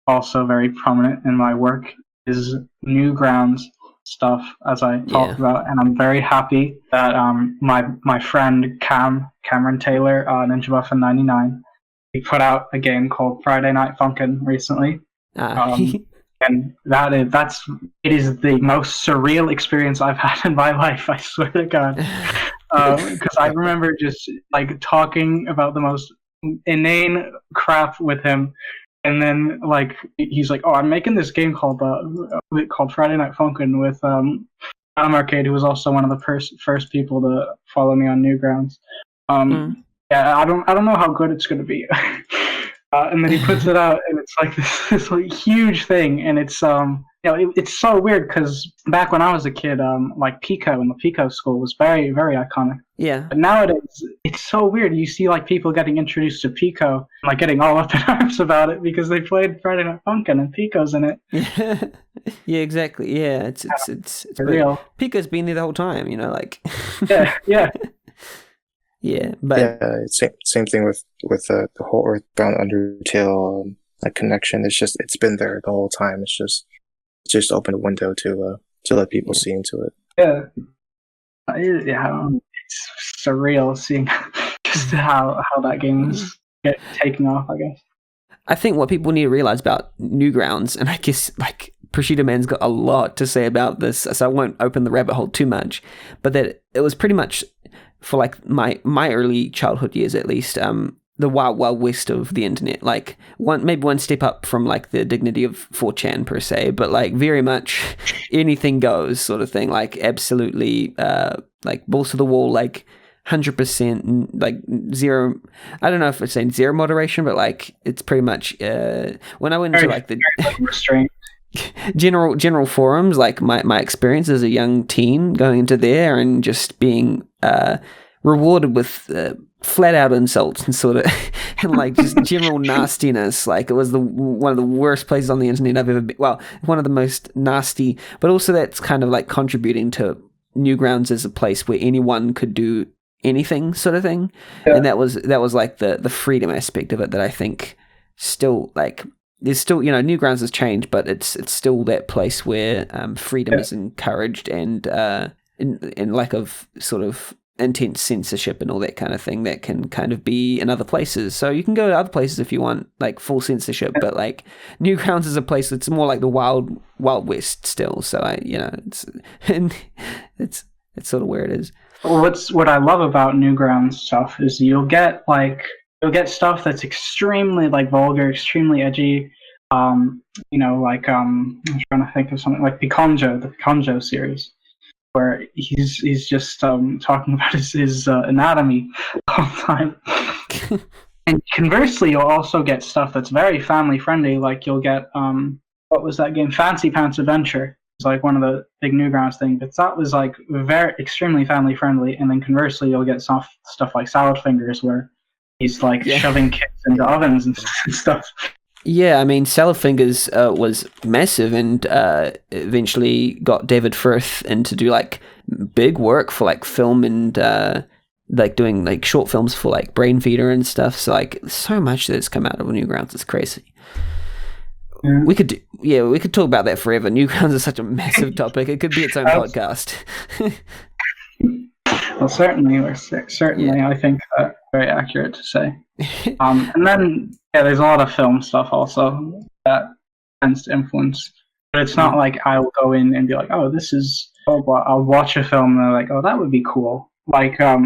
also very prominent in my work is Newgrounds stuff, as I talked about, and I'm very happy that my friend Cameron Taylor, Ninja Buffin 99, he put out a game called Friday Night Funkin' recently. And it is the most surreal experience I've had in my life, I swear to God. Because I remember just like talking about the most inane crap with him, and then like he's like, "Oh, I'm making this game called Friday Night Funkin' with Adam Arcade, who was also one of the first people to follow me on Newgrounds." Yeah, I don't know how good it's going to be. And then he puts it out, and it's like this like huge thing, and it's it's so weird because back when I was a kid, like Pico and the Pico school was very, very iconic. Yeah. But nowadays, it's so weird. You see like people getting introduced to Pico, and, like getting all up in arms about it because they played Friday Night Funkin' and Pico's in it. Yeah, exactly. Yeah, it's real. Pico's been there the whole time, like. Yeah. Yeah, but same thing with the whole Earthbound Undertale connection. It's been there the whole time. It's just opened a window to let people see into it. Yeah, it's surreal seeing just how that game is taking off, I guess. I think what people need to realize about Newgrounds, and I guess like ProsciuttoMan's got a lot to say about this, so I won't open the rabbit hole too much, but that it was pretty much for like my early childhood years at least, the wild west of the internet, like maybe one step up from like the dignity of 4chan per se, but like very much anything goes sort of thing, like absolutely like balls to the wall, like 100%, like zero. I don't know if it's saying zero moderation, but like it's pretty much when I went into like the restraint. general forums, like my experience as a young teen going into there and just being rewarded with flat out insults and sort of and like just general nastiness. Like it was one of the worst places on the internet I've ever been. Well, one of the most nasty, but also that's kind of like contributing to Newgrounds as a place where anyone could do anything sort of thing. Yeah. And that was like the freedom aspect of it that I think still like there's still, Newgrounds has changed, but it's still that place where freedom is encouraged and in lack of sort of intense censorship and all that kind of thing that can kind of be in other places. So you can go to other places if you want like full censorship, but like Newgrounds is a place that's more like the wild west still. So it's sort of where it is. What I love about Newgrounds stuff is you'll get stuff that's extremely like vulgar, extremely edgy. I'm trying to think of something like the Piconjo series, where he's just talking about his anatomy all the time. And conversely, you'll also get stuff that's very family friendly. Like you'll get what was that game? Fancy Pants Adventure. It's like one of the big Newgrounds things, but that was like very extremely family friendly. And then conversely, you'll get stuff like Salad Fingers, where he's like shoving kids into ovens and stuff. Yeah, I mean, Salad Fingers was massive and eventually got David Firth in to do like big work for like film and like doing like short films for like Brain Feeder and stuff. So like so much that's come out of Newgrounds is crazy. Yeah. We could talk about that forever. Newgrounds is such a massive topic. It could be its own podcast. Well, certainly, yeah. I think that's very accurate to say. And then, there's a lot of film stuff also that tends to influence. But it's not like I'll go in and be like, oh, this is... I'll watch a film and I'm like, oh, that would be cool. Like, a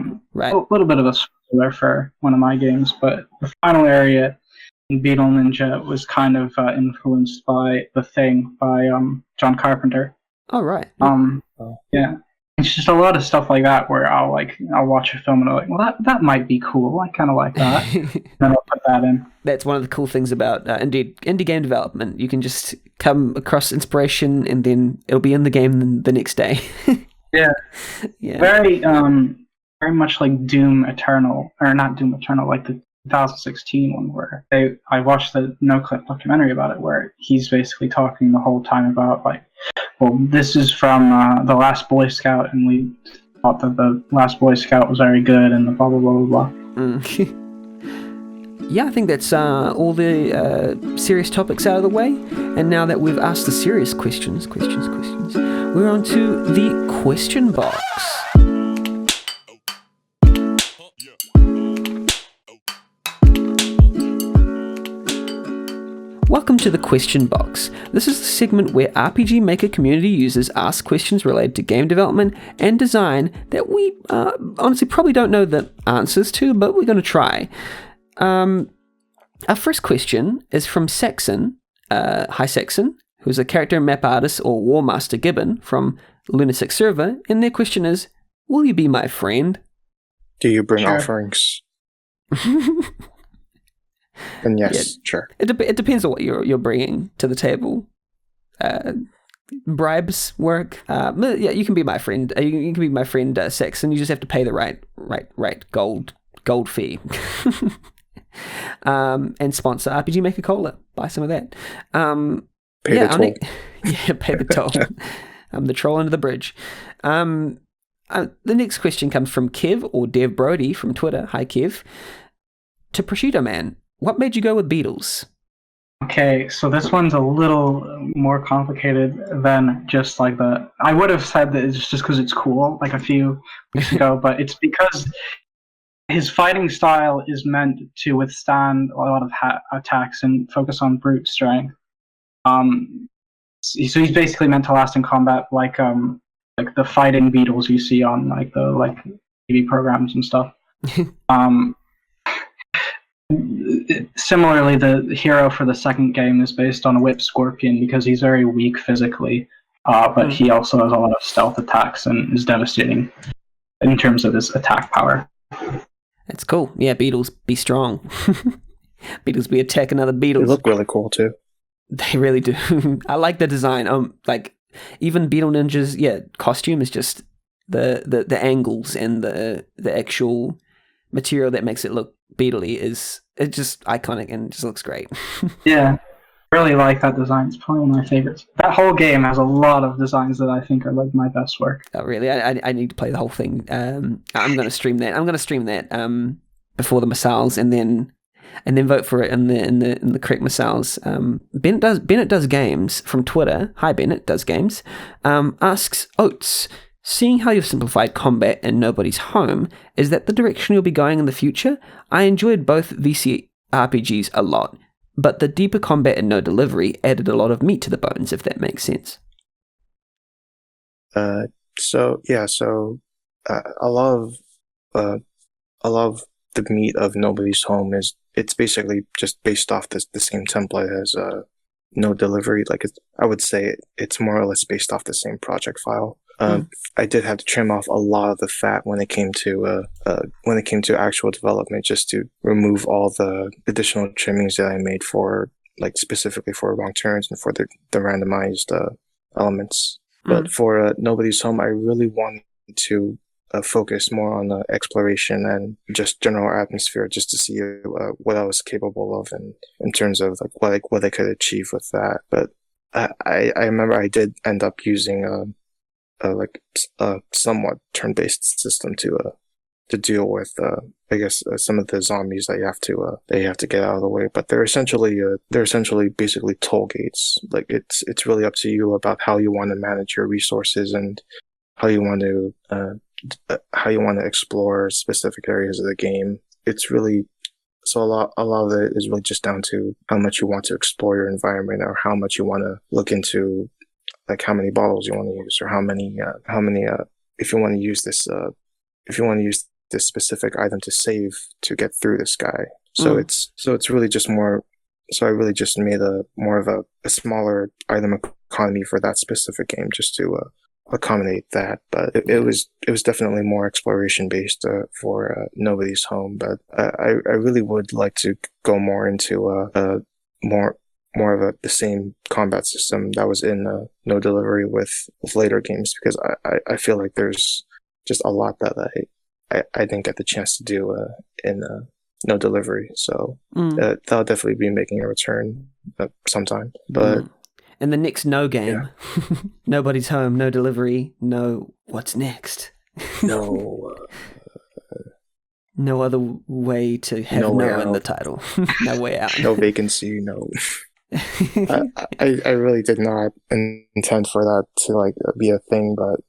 little bit of a spoiler for one of my games, but the final area in Beetle Ninja was kind of influenced by The Thing by John Carpenter. Oh, right. Yeah. It's just a lot of stuff like that where I'll watch a film and I'm like, well, that might be cool. I kind of like that. And then I'll put that in. That's one of the cool things about indie game development. You can just come across inspiration and then it'll be in the game the next day. Yeah. Very much like Doom Eternal, or not Doom Eternal, like the 2016 one where I watched the no-clip documentary about it where he's basically talking the whole time about like, well, this is from The Last Boy Scout, and we thought that The Last Boy Scout was very good, and the blah, blah, blah, blah, blah. Yeah, I think that's all the serious topics out of the way. And now that we've asked the serious questions, we're on to the question box. Welcome to the question box. This is the segment where RPG Maker community users ask questions related to game development and design that we honestly probably don't know the answers to, but we're going to try. Our first question is from Saxon, hi Saxon, who's a character map artist or War Master Gibbon from Lunatic Server, and their question is, will you be my friend? Do you bring offerings? And yes, sure. It depends on what you're bringing to the table. Bribes work. You can be my friend. You can be my friend, Saxon. You just have to pay the right gold fee. And sponsor RPG Maker Cola. Buy some of that. Pay the toll. Pay the toll. I'm the troll under the bridge. The next question comes from Kev or Dev Brody from Twitter. Hi, Kev. To ProsciuttoMan, what made you go with Beetles? Okay, so this one's a little more complicated than just like I would have said that it's just because it's cool, like a few weeks ago, but it's because his fighting style is meant to withstand a lot of attacks and focus on brute strength. So he's basically meant to last in combat, like the fighting beetles you see on like the TV programs and stuff. Similarly, the hero for the second game is based on a whip scorpion because he's very weak physically, but he also has a lot of stealth attacks and is devastating in terms of his attack power. That's cool. Yeah, beetles be strong. Beetles be attacking other beetles. They look really cool too. They really do. I like the design. Like even Beetle Ninja's costume is just the angles and the actual material that makes it look Beetle-y it's just iconic and just looks great. Yeah, really like that design. It's probably one of my favorites. That whole game has a lot of designs that I think are like my best work. Oh, really? I need to play the whole thing. I'm going to stream that. Before the missiles, and then vote for it in the correct missiles. Bennett does games from Twitter. Hi, Bennett does games. Asks Oates, Seeing how you've simplified combat in Nobody's Home, is that the direction you'll be going in the future? I enjoyed both VC RPGs a lot, but the deeper combat in No Delivery added a lot of meat to the bones, if that makes sense. So a lot of the meat of Nobody's Home it's basically just based off the same template as No Delivery. Like I would say it's more or less based off the same project file. I did have to trim off a lot of the fat when it came to actual development, just to remove all the additional trimmings that I made for, like, specifically for wrong turns and for the randomized elements. But for Nobody's Home, I really wanted to focus more on exploration and just general atmosphere, just to see what I was capable of in terms of like what I could achieve with that. But I remember I did end up using a somewhat turn-based system to deal with I guess some of the zombies that you have to get out of the way. But they're essentially basically toll gates. Like it's really up to you about how you want to manage your resources and how you want to explore specific areas of the game. It's really so a lot of it is really just down to how much you want to explore your environment, or how much you want to look into, like how many bottles you want to use, or how many if you want to use this specific item to save to get through this guy. So it's really just more. So I really just made more of a smaller item economy for that specific game, just to accommodate that. But it was definitely more exploration based for Nobody's Home. But I really would like to go more into more of the same combat system that was in No Delivery with later games, because I feel like there's just a lot that I didn't get the chance to do in No Delivery. So that'll definitely be making a return sometime. But and the next No game, Nobody's Home, No Delivery, no, what's next? No. No other way to have no in the title. No way out. No vacancy, no. I really did not intend for that to be a thing, but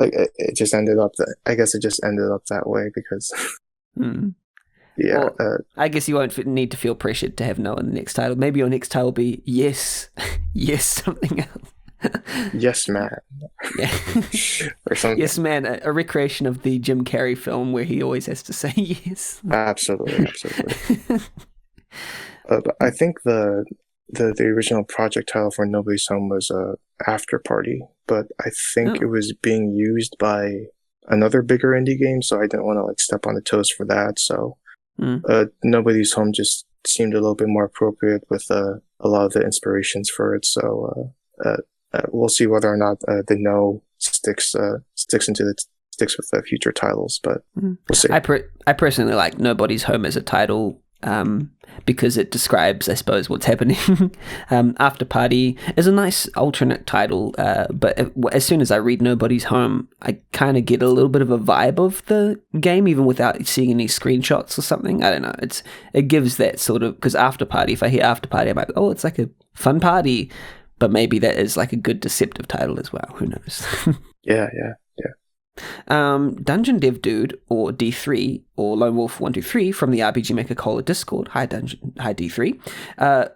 it just ended up I guess it just ended up that way because Well, I guess you won't need to feel pressured to have no in the next title. Maybe your next title will be yes something else. Yes Man. Yeah. Or something. Yes Man, a recreation of the Jim Carrey film where he always has to say yes. Absolutely. But I think the original project title for Nobody's Home was After Party, but I think it was being used by another bigger indie game, so I didn't want to step on the toes for that. So Nobody's Home just seemed a little bit more appropriate with a lot of the inspirations for it. So we'll see whether or not the no sticks with the future titles, but we'll see. I personally like Nobody's Home as a title. Because it describes, I suppose, what's happening. After Party is a nice alternate title, but as soon as I read Nobody's Home, I kind of get a little bit of a vibe of the game, even without seeing any screenshots or something. I don't know. It gives that sort of, because After Party, if I hear After Party, I'm like, oh, it's like a fun party, but maybe that is like a good deceptive title as well. Who knows? Yeah. Dungeon Dev Dude, or D3, or Lone Wolf 123 from the RPG Maker Caller Discord. Hi D3.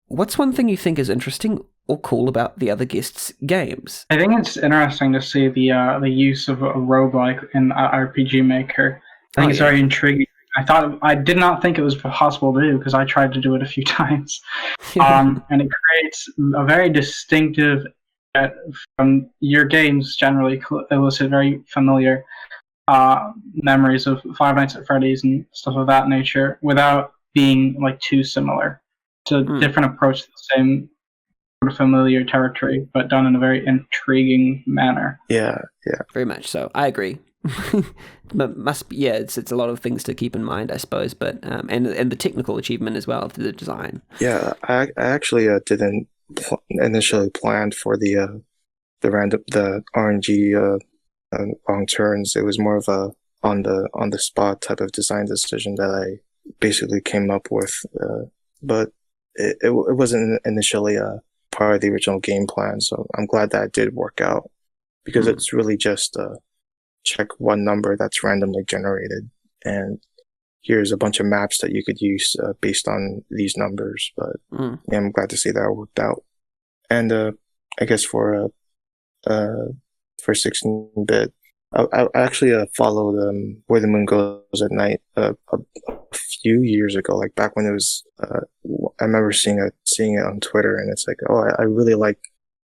What's one thing you think is interesting or cool about the other guests' games? I think it's interesting to see the use of a roguelike in RPG Maker. I think it's very intriguing. I did not think it was possible to do, because I tried to do it a few times. And it creates a very distinctive, from your games generally elicit very familiar memories of Five Nights at Freddy's and stuff of that nature, without being too similar. It's a different approach to the same sort of familiar territory, but done in a very intriguing manner. Yeah. Very much so. I agree. But it's a lot of things to keep in mind, I suppose, but and the technical achievement as well of the design. Yeah, I actually didn't initially planned for the RNG wrong turns. It was more of a on the spot type of design decision that I basically came up with, but it wasn't initially a part of the original game plan. So I'm glad that it did work out. because it's really just check one number that's randomly generated, and here's a bunch of maps that you could use based on these numbers. But yeah, I'm glad to see that worked out. And I guess for 16-bit, I actually followed Where the Moon Goes at Night a few years ago, like back when it was. I remember seeing it on Twitter, and it's like, oh, I really like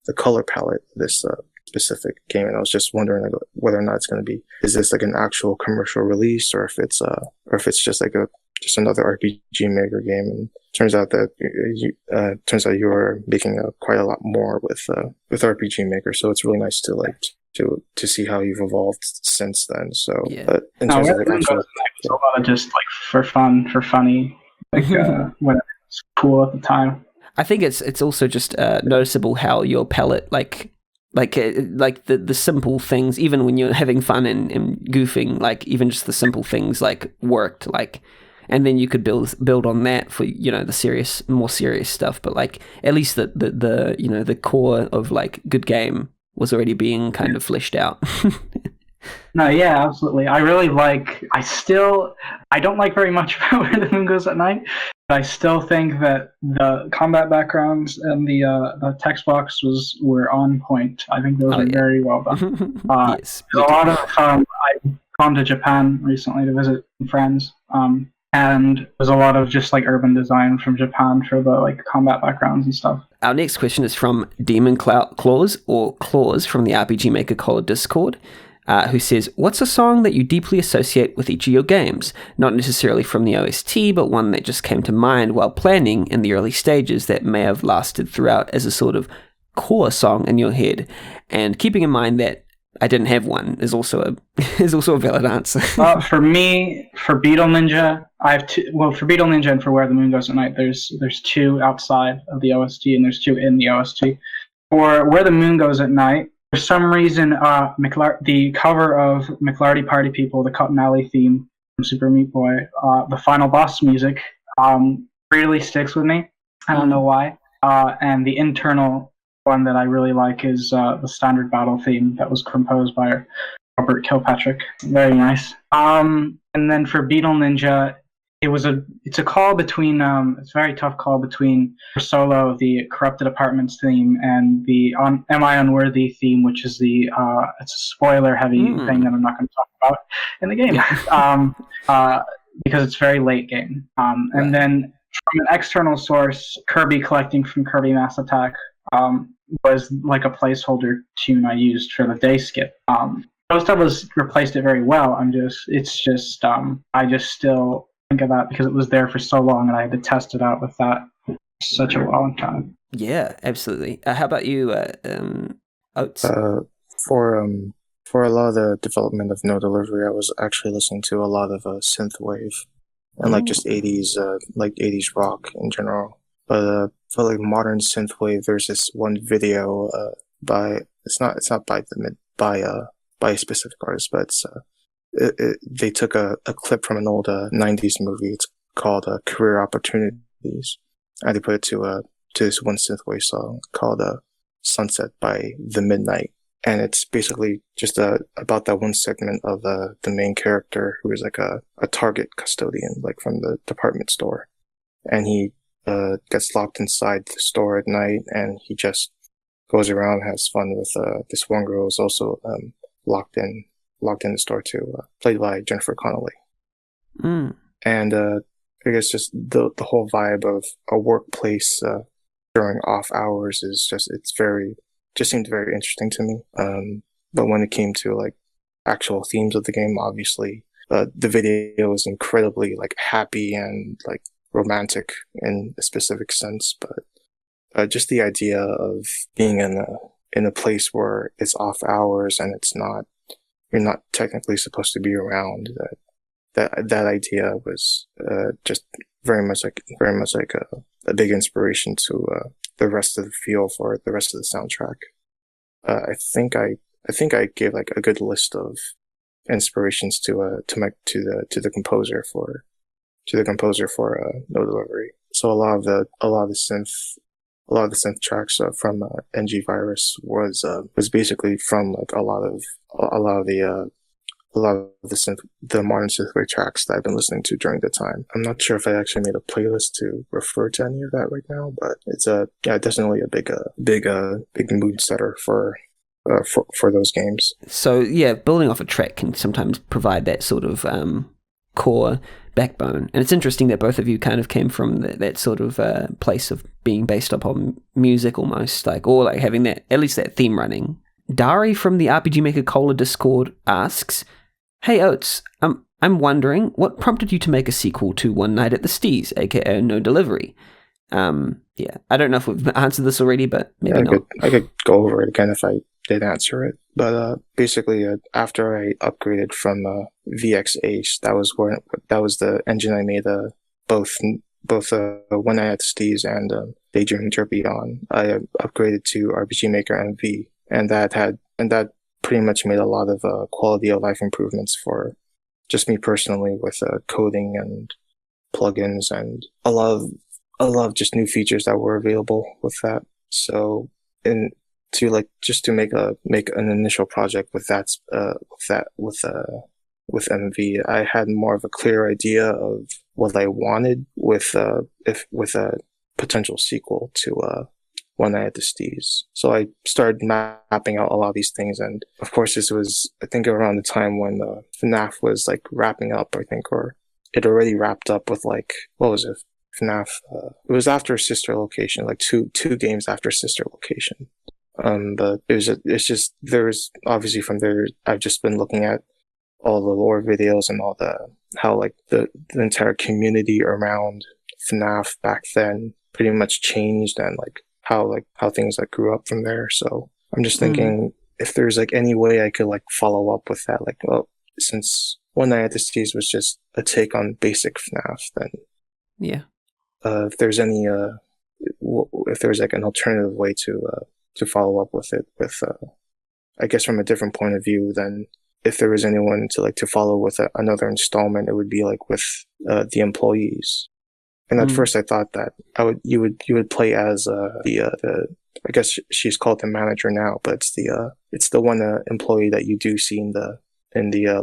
the color palette of this specific game, and I was just wondering like whether or not it's going to be, is this like an actual commercial release, or if it's just like just another RPG Maker game. And turns out that you were making quite a lot more with RPG Maker, so it's really nice to see how you've evolved since then. So in terms of like actual, a lot of just like for funny, like whatever was cool at the time. I think it's also just noticeable how your palette like the simple things, even when you're having fun and goofing, like even just the simple things like worked, like, and then you could build on that for, you know, the more serious stuff. But like at least the you know, the core of like good game was already being kind of fleshed out. No, yeah, absolutely. I don't like very much about Where the Moon Goes at Night, but I still think that the combat backgrounds and the text box were on point. I think those were very well done. Yes, a lot of I've gone to Japan recently to visit friends, and there's a lot of just like urban design from Japan for the like combat backgrounds and stuff. Our next question is from Demon Claus, or Claus, from the RPG Maker Collar Discord, who says, what's a song that you deeply associate with each of your games? Not necessarily from the OST, but one that just came to mind while planning in the early stages that may have lasted throughout as a sort of core song in your head. And keeping in mind that I didn't have one is also a valid answer. For me, for Beetle Ninja, I have two. Well, for Beetle Ninja and for Where the Moon Goes at Night, there's two outside of the OST and there's two in the OST. For Where the Moon Goes at Night, for some reason, the cover of McLarty Party People, the Cotton Alley theme from Super Meat Boy, the final boss music, really sticks with me. I don't know why. And the internal one that I really like is the standard battle theme that was composed by Robert Kilpatrick. Very nice. And then for Beetle Ninja, it's a call between it's a very tough call between for solo the Corrupted Apartments theme and the Am I Unworthy theme, which is it's a spoiler heavy thing that I'm not going to talk about in the game because it's very late game. And then from an external source, Kirby Collecting from Kirby Mass Attack was like a placeholder tune I used for the day skip. Most of us replaced it very well. I just still think of that because it was there for so long and I had to test it out with that for such a long time. Yeah, absolutely. How about you, Oates? For a lot of the development of No Delivery, I was actually listening to a lot of synthwave and like just 80s rock in general. But for like modern synthwave, there's this one video by a specific artist, but they took a clip from an old 90s movie. It's called Career Opportunities, and they put it to this one synthwave song called Sunset by The Midnight. And it's basically just about that one segment of the main character who is like a Target custodian, like from the department store. And he gets locked inside the store at night, and he just goes around, has fun with this one girl who's also locked in the store too, played by Jennifer Connelly. And I guess just the whole vibe of a workplace during off hours is just seemed very interesting to me. But when it came to like actual themes of the game, obviously the video was incredibly like happy and like romantic in a specific sense, but just the idea of being in a place where it's off hours and you're not technically supposed to be around, that idea was just very much like a big inspiration to the rest of the feel for the rest of the soundtrack. I think I gave like a good list of inspirations to the composer for No Delivery. So a lot of the synth the synth tracks from NG Virus was basically from like a lot of the modern synthwave tracks that I've been listening to during the time. I'm not sure if I actually made a playlist to refer to any of that right now, but it's definitely a big mood setter for those games. So yeah, building off a track can sometimes provide that sort of core backbone, and it's interesting that both of you kind of came from that sort of place of being based upon music almost, like, or like having that, at least that theme running. Dari from the RPG Maker Cola Discord asks, "Hey Oates, I'm wondering what prompted you to make a sequel to One Night at the Steez, aka No Delivery?" Yeah, I don't know if we've answered this already, but maybe not. I could go over it again if I did answer it. But basically, after I upgraded from VX Ace, that was the engine I made both One Night at the Steez and Daydream Derby on. I upgraded to RPG Maker MV, and that pretty much made a lot of quality of life improvements for just me personally, with coding and plugins and a lot of just new features that were available with that. So to make an initial project with MV, I had more of a clear idea of what I wanted with a potential sequel to One Night at the Steez. So I started mapping out a lot of these things, and of course this was, I think, around the time when FNAF was like wrapping up, I think, or it already wrapped up with, like, what was it? FNAF. It was after Sister Location, like two games after Sister Location. But there was obviously from there, I've just been looking at all the lore videos and how like the entire community around FNAF back then pretty much changed, and like how things like grew up from there. So I'm just thinking if there's like any way I could like follow up with that, like, well, since One Night at the Steez was just a take on basic FNAF, then yeah. If there's like an alternative way to follow up with it, with I guess from a different point of view, then if there was anyone to follow with another installment, it would be like with the employees. And at first I thought that you would play as the I guess she's called the manager now, but it's the one employee that you do see in the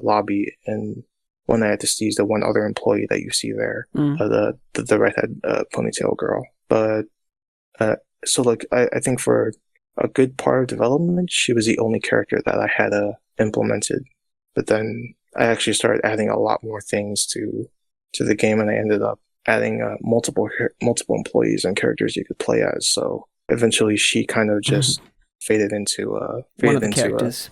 lobby, and One Night at the Steez, the one other employee that you see there, the redhead ponytail girl. But so like I think for a good part of development, she was the only character that I had implemented. But then I actually started adding a lot more things to the game, and I ended up adding multiple employees and characters you could play as. So eventually, she kind of just faded into characters.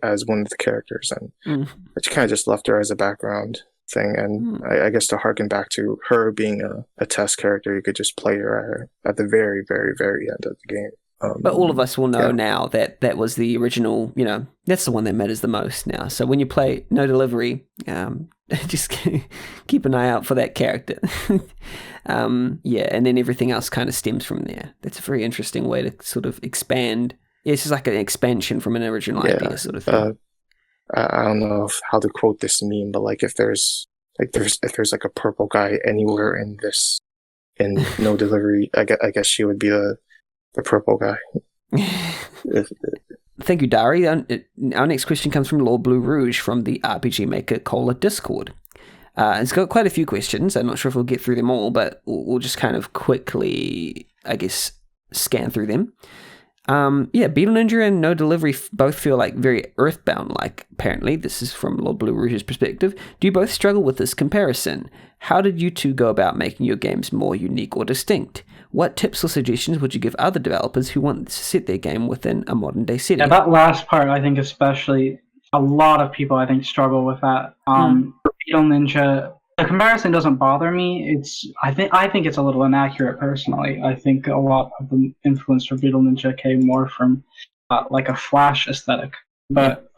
As one of the characters, and I kind of just left her as a background thing. And I guess to harken back to her being a test character, you could just play her at the very, very, very end of the game. But all of us will know now that was the original, that's the one that matters the most now. So when you play No Delivery, just keep an eye out for that character. And then everything else kind of stems from there. That's a very interesting way to sort of expand. Yeah, it's just like an expansion from an original idea sort of thing. I don't know how to quote this meme, but like if there's like a purple guy anywhere in No Delivery, I guess she would be the purple guy. Thank you, Dari. Our next question comes from Lord Blue Rouge from the RPG Maker Cola Discord. It's got quite a few questions. I'm not sure if we'll get through them all, but we'll just kind of quickly, I guess, scan through them. Beetle Ninja and No Delivery both feel like very Earthbound-like, apparently. This is from Lord Blue Rouge's perspective. Do you both struggle with this comparison? How did you two go about making your games more unique or distinct? What tips or suggestions would you give other developers who want to set their game within a modern-day setting? Yeah, that last part, I think especially, a lot of people, I think, struggle with that. For Beetle Ninja, the comparison doesn't bother me. I think it's a little inaccurate personally. I think a lot of the influence for Beetle Ninja came more from like a Flash aesthetic. But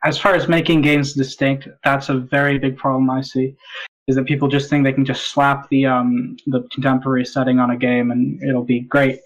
as far as making games distinct, that's a very big problem I see. Is that people just think they can just slap the contemporary setting on a game and it'll be great.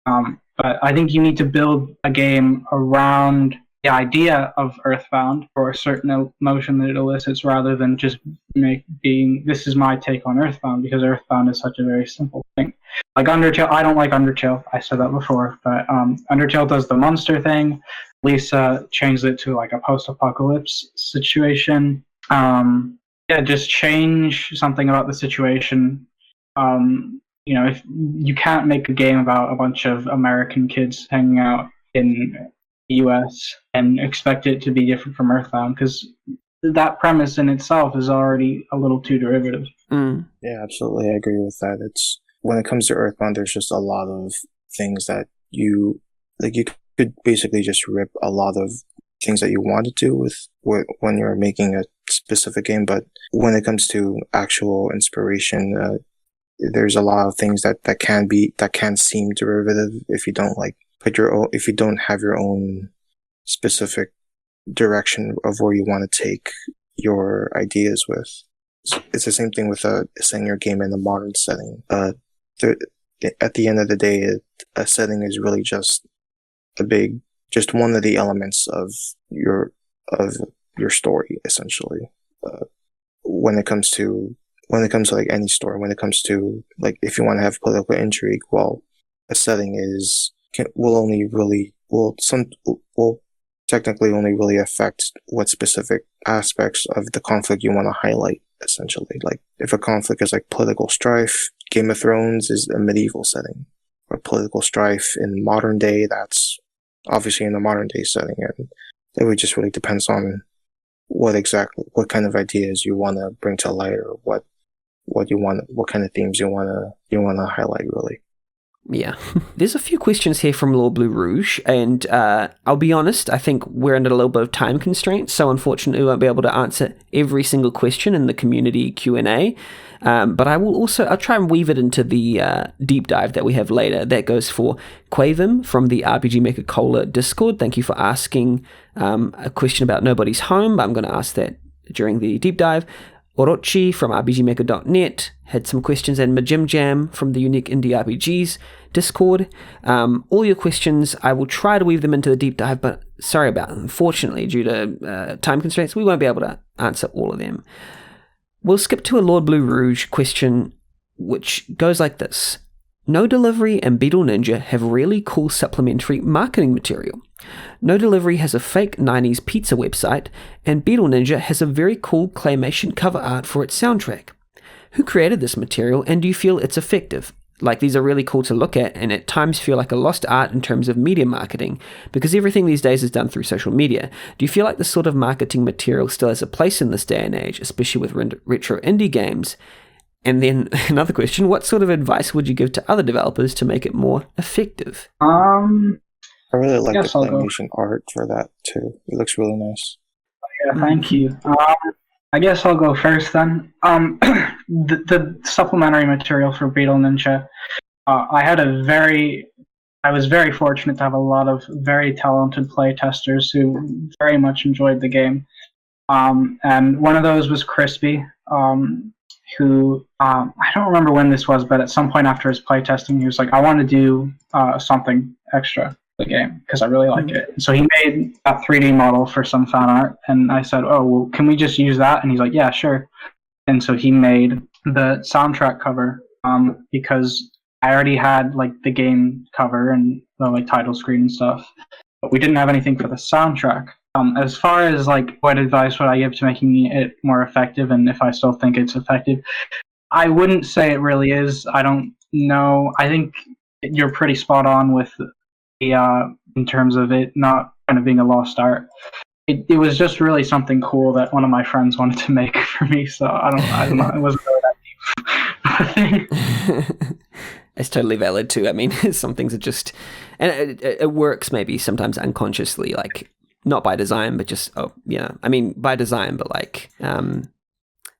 But I think you need to build a game around the idea of Earthbound or a certain emotion that it elicits, rather than just this is my take on Earthbound, because Earthbound is such a very simple thing. Like Undertale, I don't like Undertale. I said that before, but Undertale does the monster thing. Lisa changed it to like a post-apocalypse situation. Just change something about the situation. If you can't make a game about a bunch of American kids hanging out in the US and expect it to be different from Earthbound, because that premise in itself is already a little too derivative. Yeah, absolutely. I agree with that. It's when it comes to Earthbound, there's just a lot of things that you could basically just rip a lot of things that you want to do with when you're making a specific game. But when it comes to actual inspiration, there's a lot of things that can seem derivative if you don't if you don't have your own specific direction of where you want to take your ideas with. It's the same thing with setting your game in a modern setting. At the end of the day, a setting is really just one of the elements of your story, essentially. When it comes to like any story, when it comes to like if you want to have political intrigue, well, a setting will technically only really affect what specific aspects of the conflict you want to highlight, essentially. Like if a conflict is like political strife, Game of Thrones is a medieval setting. Or political strife in modern day, that's obviously in a modern day setting. And it would just really depends on what kind of ideas you want to bring to light, or what kind of themes you want to highlight, really. Yeah. There's a few questions here from Lord Blue Rouge, and I'll be honest, I think we're under a little bit of time constraints, so unfortunately we won't be able to answer every single question in the community Q&A, but I'll try and weave it into the deep dive that we have later. That goes for Quavim from the RPG Maker Cola Discord. Thank you for asking a question about Nobody's Home. I'm going to ask that during the deep dive. Orochi from RPGmaker.net had some questions, and Majim Jam from the Unique Indie RPGs Discord. All your questions, I will try to weave them into the deep dive, but sorry about it. Unfortunately, due to time constraints, we won't be able to answer all of them. We'll skip to a Lord Blue Rouge question, which goes like this. No Delivery and Beetle Ninja have really cool supplementary marketing material. No Delivery has a fake 90s pizza website, and Beetle Ninja has a very cool claymation cover art for its soundtrack. Who created this material, and do you feel it's effective? Like, these are really cool to look at, and at times feel like a lost art in terms of media marketing, because everything these days is done through social media. Do you feel like this sort of marketing material still has a place in this day and age, especially with retro indie games? And then another question, what sort of advice would you give to other developers to make it more effective? I really like the claymation art for that too. It looks really nice. Yeah, thank you. I guess I'll go first then. The supplementary material for Beetle Ninja, I was very fortunate to have a lot of very talented playtesters who very much enjoyed the game. And one of those was Crispy, who, I don't remember when this was, but at some point after his playtesting, he was like, I want to do something extra for the game, because I really like it. And so he made a 3D model for some fan art, and I said, oh, well, can we just use that? And he's like, yeah, sure. And so he made the soundtrack cover, because I already had like the game cover and the like title screen and stuff, but we didn't have anything for the soundtrack. As far as like what advice would I give to making it more effective, and if I still think it's effective, I wouldn't say it really is. I don't know. I think you're pretty spot on with the in terms of it not kind of being a lost art. It was just really something cool that one of my friends wanted to make for me. So I don't know. It wasn't really that deep. It's totally valid too. I mean, some things are just, and it works maybe sometimes unconsciously, like. Not by design, but just I mean by design, but like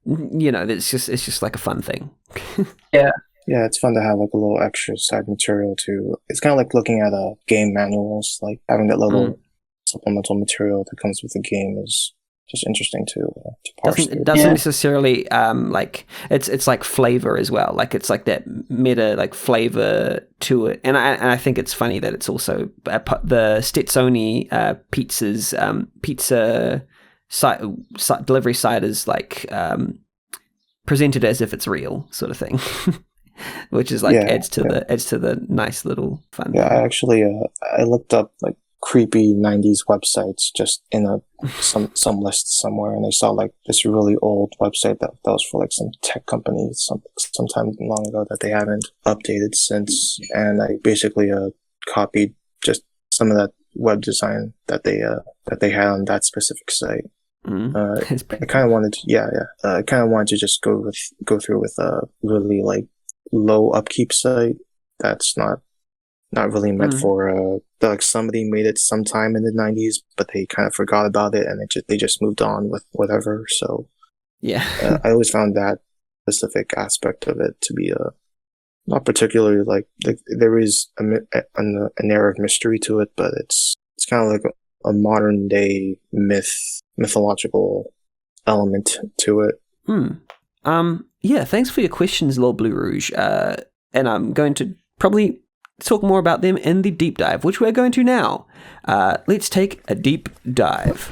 it's just like a fun thing. Yeah, it's fun to have like a little extra side material too. It's kind of like looking at game manuals, like having that little supplemental material that comes with the game is just interesting to parse. It doesn't necessarily like it's like flavor as well. Like it's like that meta like flavor to it, and I think it's funny that it's also the Stetsoni pizza's pizza site delivery site is like presented as if it's real sort of thing. which is like adds to the nice little fun. Yeah, I actually I looked up like creepy 90s websites just in some list somewhere, and I saw like this really old website that was for like some tech company sometime long ago that they haven't updated since, and I basically copied just some of that web design that they had on that specific site. I kind of wanted to, I kind of wanted to just go through with a really like low upkeep site that's not really meant for like somebody made it sometime in the 90s, but they kind of forgot about it and they just moved on with whatever. So I always found that specific aspect of it to be not particularly like there is an air of mystery to it, but it's kind of like a modern day mythological element to it. Thanks for your questions, Lord Blue Rouge. And I'm going to probably talk more about them in the deep dive, which we're going to now. Let's take a deep dive.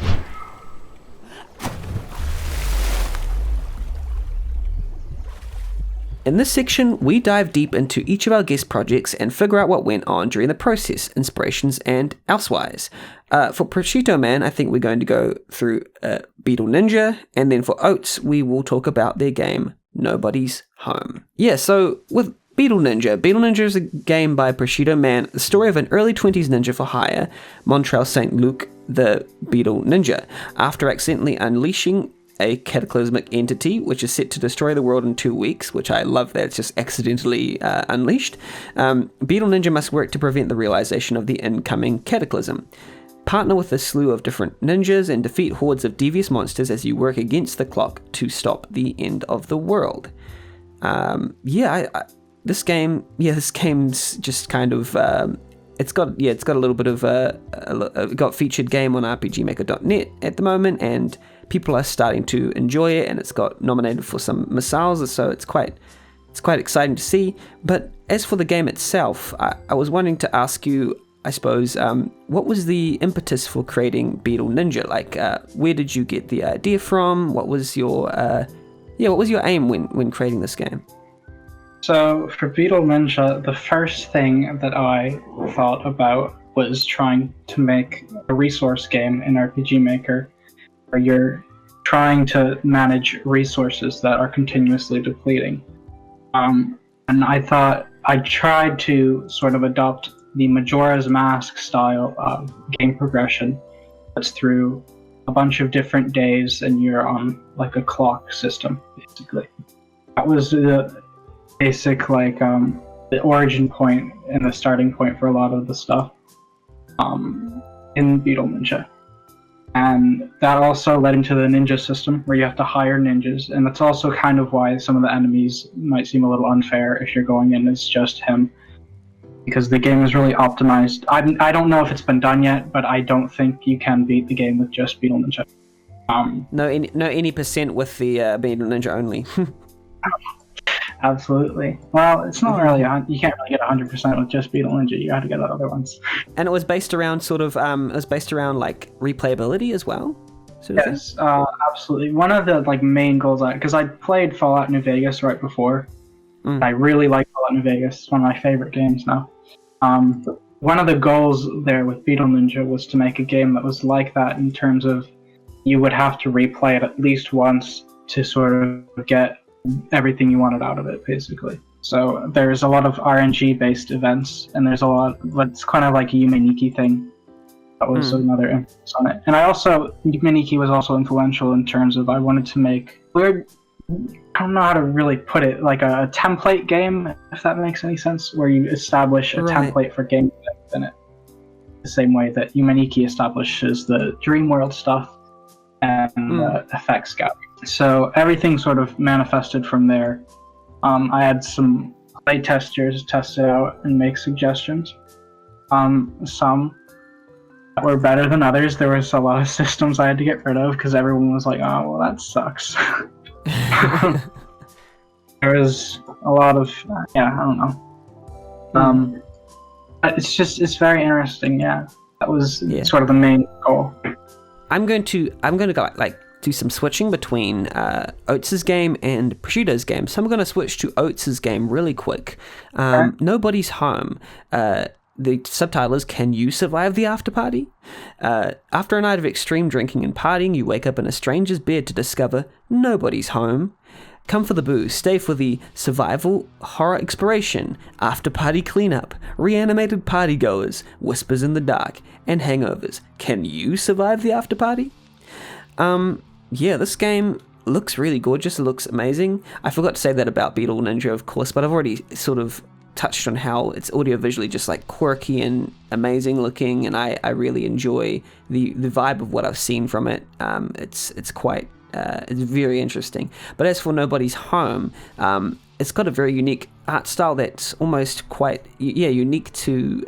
In this section, we dive deep into each of our guest projects and figure out what went on during the process, inspirations, and elsewise. For ProsciuttoMan, I think we're going to go through Beetle Ninja, and then for Oates, we will talk about their game, Nobody's Home. Yeah, so with Beetle Ninja is a game by ProsciuttoMan, the story of an early 20s ninja for hire, Montreal St. Luc, the Beetle Ninja. After accidentally unleashing a cataclysmic entity which is set to destroy the world in 2 weeks, which I love that it's just accidentally unleashed, Beetle Ninja must work to prevent the realization of the incoming cataclysm. Partner with a slew of different ninjas and defeat hordes of devious monsters as you work against the clock to stop the end of the world. This game's just kind of it's got a little bit of it got featured game on RPGmaker.net at the moment, and people are starting to enjoy it, and it's got nominated for some missiles, so it's quite exciting to see. But as for the game itself, I was wanting to ask you, I suppose, what was the impetus for creating Beetle Ninja? Like, where did you get the idea from? What was your aim when creating this game? So for Beetle Ninja, the first thing that I thought about was trying to make a resource game in RPG Maker where you're trying to manage resources that are continuously depleting. And I thought I tried to sort of adopt the Majora's Mask style of game progression. That's through a bunch of different days and you're on like a clock system, basically. That was the basic the origin point and the starting point for a lot of the stuff in Beetle Ninja. And that also led into the ninja system where you have to hire ninjas, and that's also kind of why some of the enemies might seem a little unfair if you're going in as just him, because the game is really optimized. I don't know if it's been done yet, but I don't think you can beat the game with just Beetle Ninja. No any percent with the Beetle Ninja only. Absolutely. Well, it's not really, you can't really get 100% with just Beetle Ninja. You got to get other ones. And it was based around like replayability as well? Yes, absolutely. One of the main goals, because I played Fallout New Vegas right before. I really like Fallout New Vegas. It's one of my favorite games now. One of the goals there with Beetle Ninja was to make a game that was like that in terms of you would have to replay it at least once to sort of get everything you wanted out of it, basically. So there's a lot of RNG based events, and there's a lot what's kind of like a Yumeniki thing. That was another influence on it. And Yumeniki was also influential in terms of I wanted to make I don't know how to really put it, like a template game, if that makes any sense, where you establish a template for game in it. The same way that Yumeniki establishes the dream world stuff and the effects gathering. So everything sort of manifested from there. I had some play testers test it out and make suggestions. Some that were better than others. There was a lot of systems I had to get rid of because everyone was like, oh, well, that sucks. There was a lot of, I don't know. It's very interesting, yeah. That was sort of the main goal. I'm going to go do some switching between Oates' game and Prosciutto's game. So I'm going to switch to Oates' game really quick. Nobody's Home. The subtitle is, Can You Survive the After Party? After a night of extreme drinking and partying, you wake up in a stranger's bed to discover nobody's home. Come for the booze, stay for the survival, horror exploration, after-party cleanup, reanimated partygoers, whispers in the dark, and hangovers. Can you survive the after-party? Yeah, this game looks really gorgeous. It looks amazing. I forgot to say that about Beetle Ninja, of course, but I've already sort of touched on how it's audio-visually just like quirky and amazing looking, and I really enjoy the vibe of what I've seen from it. It's quite... it's very interesting. But as for Nobody's Home, it's got a very unique art style that's almost quite unique to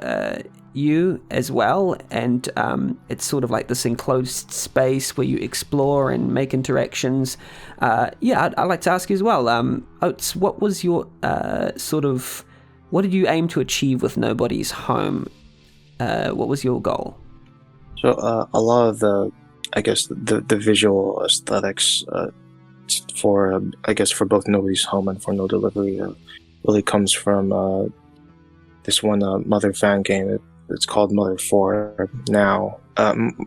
you as well, and it's sort of like this enclosed space where you explore and make interactions. I'd like to ask you as well, Oates, what was your what did you aim to achieve with Nobody's Home? What was your goal? So a lot of the visual aesthetics for both Nobody's Home and for No Delivery really comes from this one Mother fan game. It's called Mother 4 now.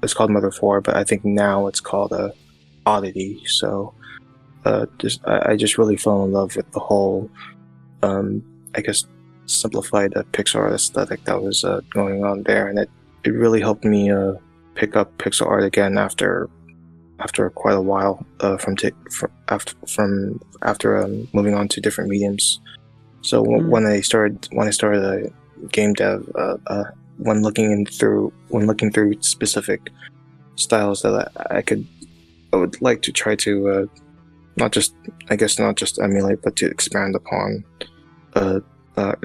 It's called Mother 4, but I think now it's called Oddity. So I just really fell in love with the whole simplified Pixar aesthetic that was going on there, and it really helped me pick up pixel art again after quite a while after moving on to different mediums. So when I started game dev, when looking through specific styles that I would like to try to not just emulate, but to expand upon.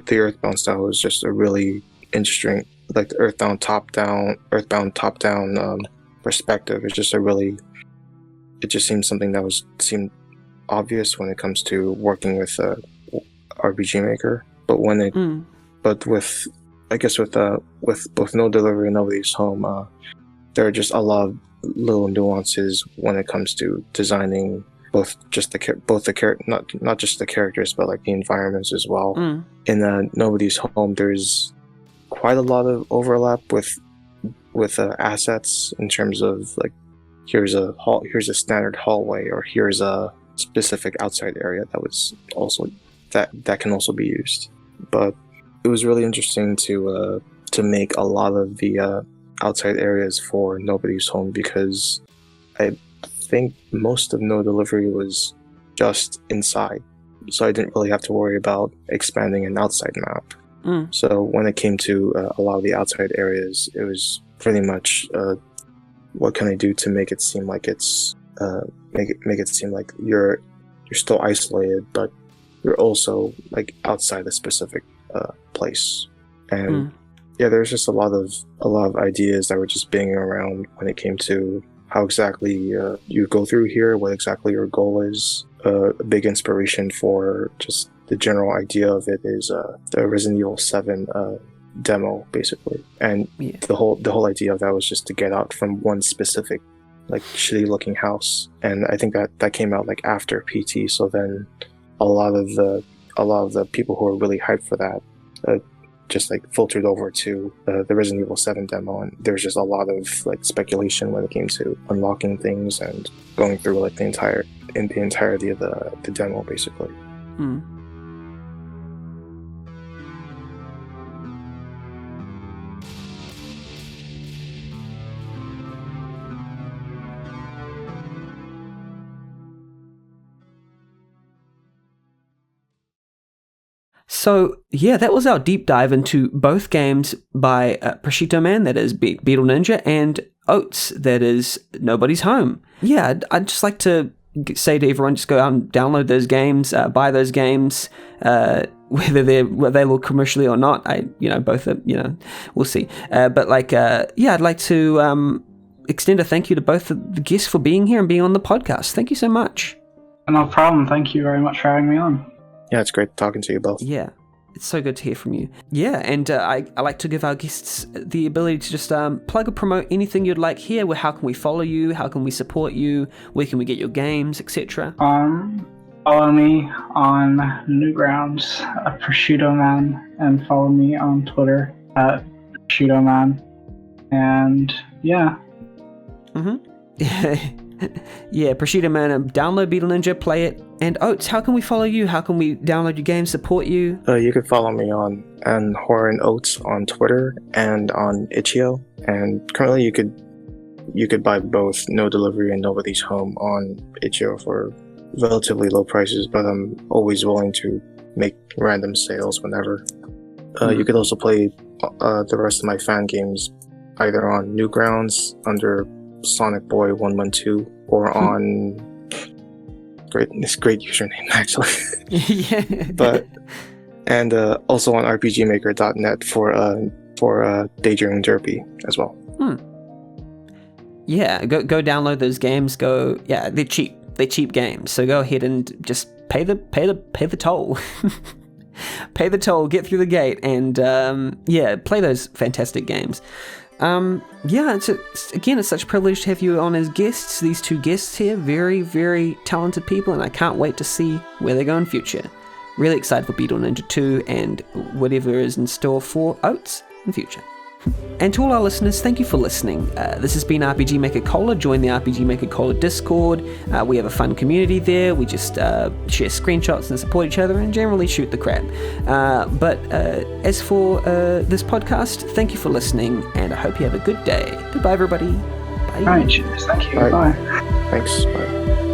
The Earthbound style was just a really interesting, like the Earthbound top-down perspective. It just seemed something that seemed obvious when it comes to working with RPG Maker. But with both No Delivery and Nobody's Home, there are just a lot of little nuances when it comes to designing not just the characters, but like the environments as well. In Nobody's Home, there's quite a lot of overlap with assets in terms of like here's a standard hallway, or here's a specific outside area that can also be used. But it was really interesting to make a lot of the outside areas for Nobody's Home, because I think most of No Delivery was just inside, so I didn't really have to worry about expanding an outside map. So when it came to a lot of the outside areas, it was pretty much what can I do to make it seem like it's make it seem like you're still isolated, but you're also like outside a specific place. And there's just a lot of ideas that were just banging around when it came to how exactly you go through here, what exactly your goal is. A big inspiration for just the general idea of it is the Resident Evil 7 demo, basically. And the whole idea of that was just to get out from one specific like shitty looking house. And I think that came out like after PT, so then a lot of the people who were really hyped for that just like filtered over to the Resident Evil 7 demo, and there's just a lot of like speculation when it came to unlocking things and going through like the entirety of the demo, basically. So, that was our deep dive into both games by ProsciuttoMan, that is Beetle Ninja, and Oates, that is Nobody's Home. I'd just like to say to everyone, just go out and download those games, buy those games, whether they're available commercially or not. Both are, we'll see. But I'd like to extend a thank you to both the guests for being here and being on the podcast. Thank you so much. No problem. Thank you very much for having me on. Yeah, it's great talking to you both. Yeah. It's so good to hear from you. Yeah, and I like to give our guests the ability to just plug or promote anything you'd like here. How can we follow you? How can we support you? Where can we get your games, etc.? Follow me on Newgrounds, ProsciuttoMan, and follow me on Twitter at ProsciuttoMan. And yeah. Yeah, ProsciuttoMan, download Beetle Ninja, play it. And Oates, how can we follow you? How can we download your game, support you? You can follow me on Horan Oates on Twitter and on Itch.io. And currently you could buy both No Delivery and Nobody's Home on Itch.io for relatively low prices, but I'm always willing to make random sales whenever. You could also play the rest of my fan games either on Newgrounds under Sonic Boy 112 or on great username actually. And also on RPGmaker.net for Daydream Derpy as well. Yeah, go download those games. They're cheap. They're cheap games. So go ahead and just pay the toll. Pay the toll, get through the gate, and play those fantastic games. It's such a privilege to have you on as guests. These two guests here, very, very talented people, and I can't wait to see where they go in future. Really excited for Beetle Ninja 2 and whatever is in store for Oates in future. And to all our listeners, thank you for listening. This has been RPG Maker Cola. Join the RPG Maker Cola Discord. We have a fun community there. We just share screenshots and support each other and generally shoot the crap. But as for this podcast, thank you for listening, and I hope you have a good day. Goodbye, everybody. Bye. All right, cheers. Thank you. Bye. Bye. Thanks. Bye.